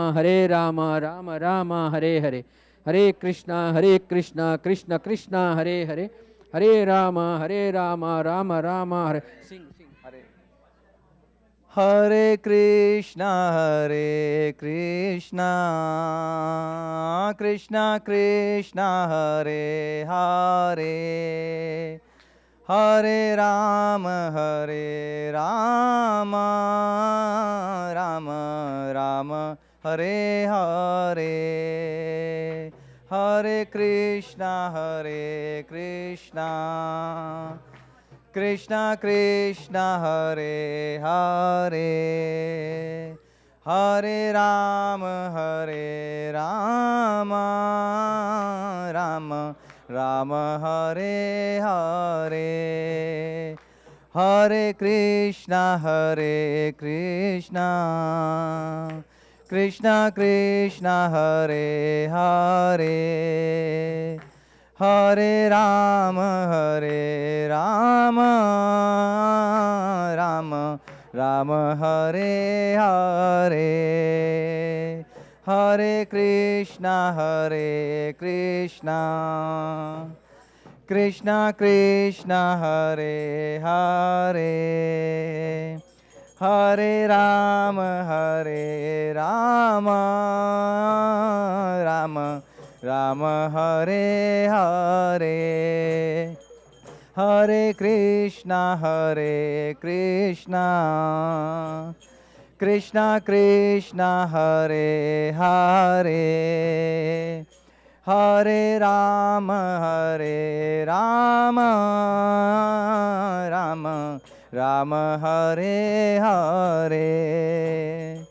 राम राम हरे हरे हरे कृष्णा कृष्ण कृष्ण हरे हरे हरे राम राम राम हरे Singh Hare Hare Krishna Krishna Krishna Hare Hare Hare Ram Ram Ram, Hare Hare, Hare Krishna, Krishna Krishna, Hare Hare, Hare Ram, Ram Ram, Hare Hare, Hare Krishna, Krishna Krishna, Hare Hare, Hare Ram, Ram Ram, Hare Hare, Hare Krishna, Krishna Krishna, Hare Hare, Hare Ram, Ram Ram, Hare Hare, Hare Krishna, Krishna Krishna, Hare Hare, Hare Ram, Ram Ram, Hare Hare,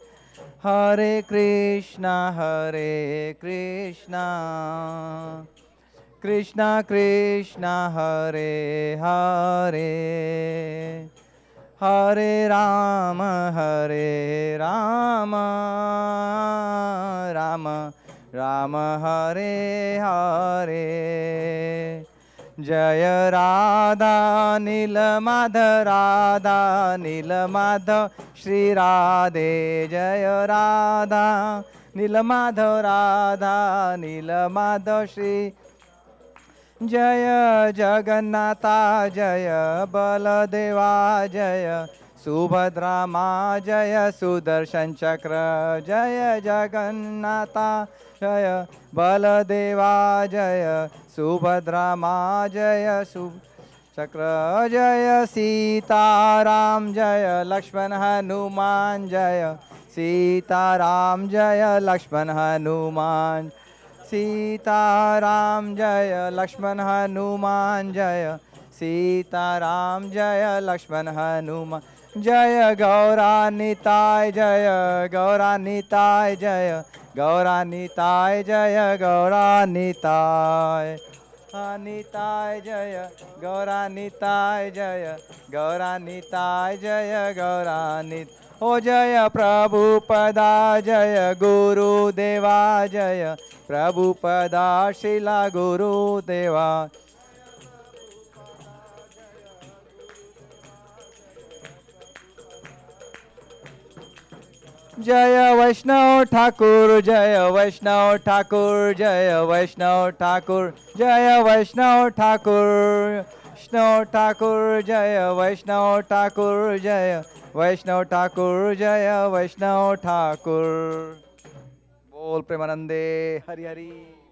Hare Krishna, Krishna Krishna, Hare Hare, Hare Ram, Ram Ram, Hare Hare, Jaya Radha Nilmadha Shri Radhe, Jaya Radha Nilmadha Shri, Jaya Jagannatha, Jaya Baladeva, Jaya Subhadra Ma, Jaya Sudarshan Chakra, Jaya Jagannatha, Jaya Baladeva, Jaya Subhadra Ma, Jaya Chakra, Jaya Sita Ram, Jaya Lakshman Hanuman, Jaya Sita Ram, Jaya Lakshman Hanuman, Sita Ram, Jaya Lakshman Hanuman, Jaya Sita Ram, Jaya Lakshman Hanuman, Jaya Gaura Nitai, Jaya Gaura Nitai, Jaya Gaura Nitai, Jaya Gaura Nitai, Nitai, Jaya Gaura Nitai, Jaya Gaura Nitai, Jaya Gaura Nitai, O Jaya Prabhupada, Jaya Guru Deva, Jaya Prabhupada, Srila Guru Deva, Jaya Vaishnav Thakur, Jaya Vaishnav Thakur, Jaya Vaishnav Thakur, Jaya Vaishnav Thakur, Vaishnav Thakur, Jaya Vaishnav Thakur, Jaya Vaishnav Thakur, Jaya Vaishnav Thakur. Bol Premanande, Hari Hari.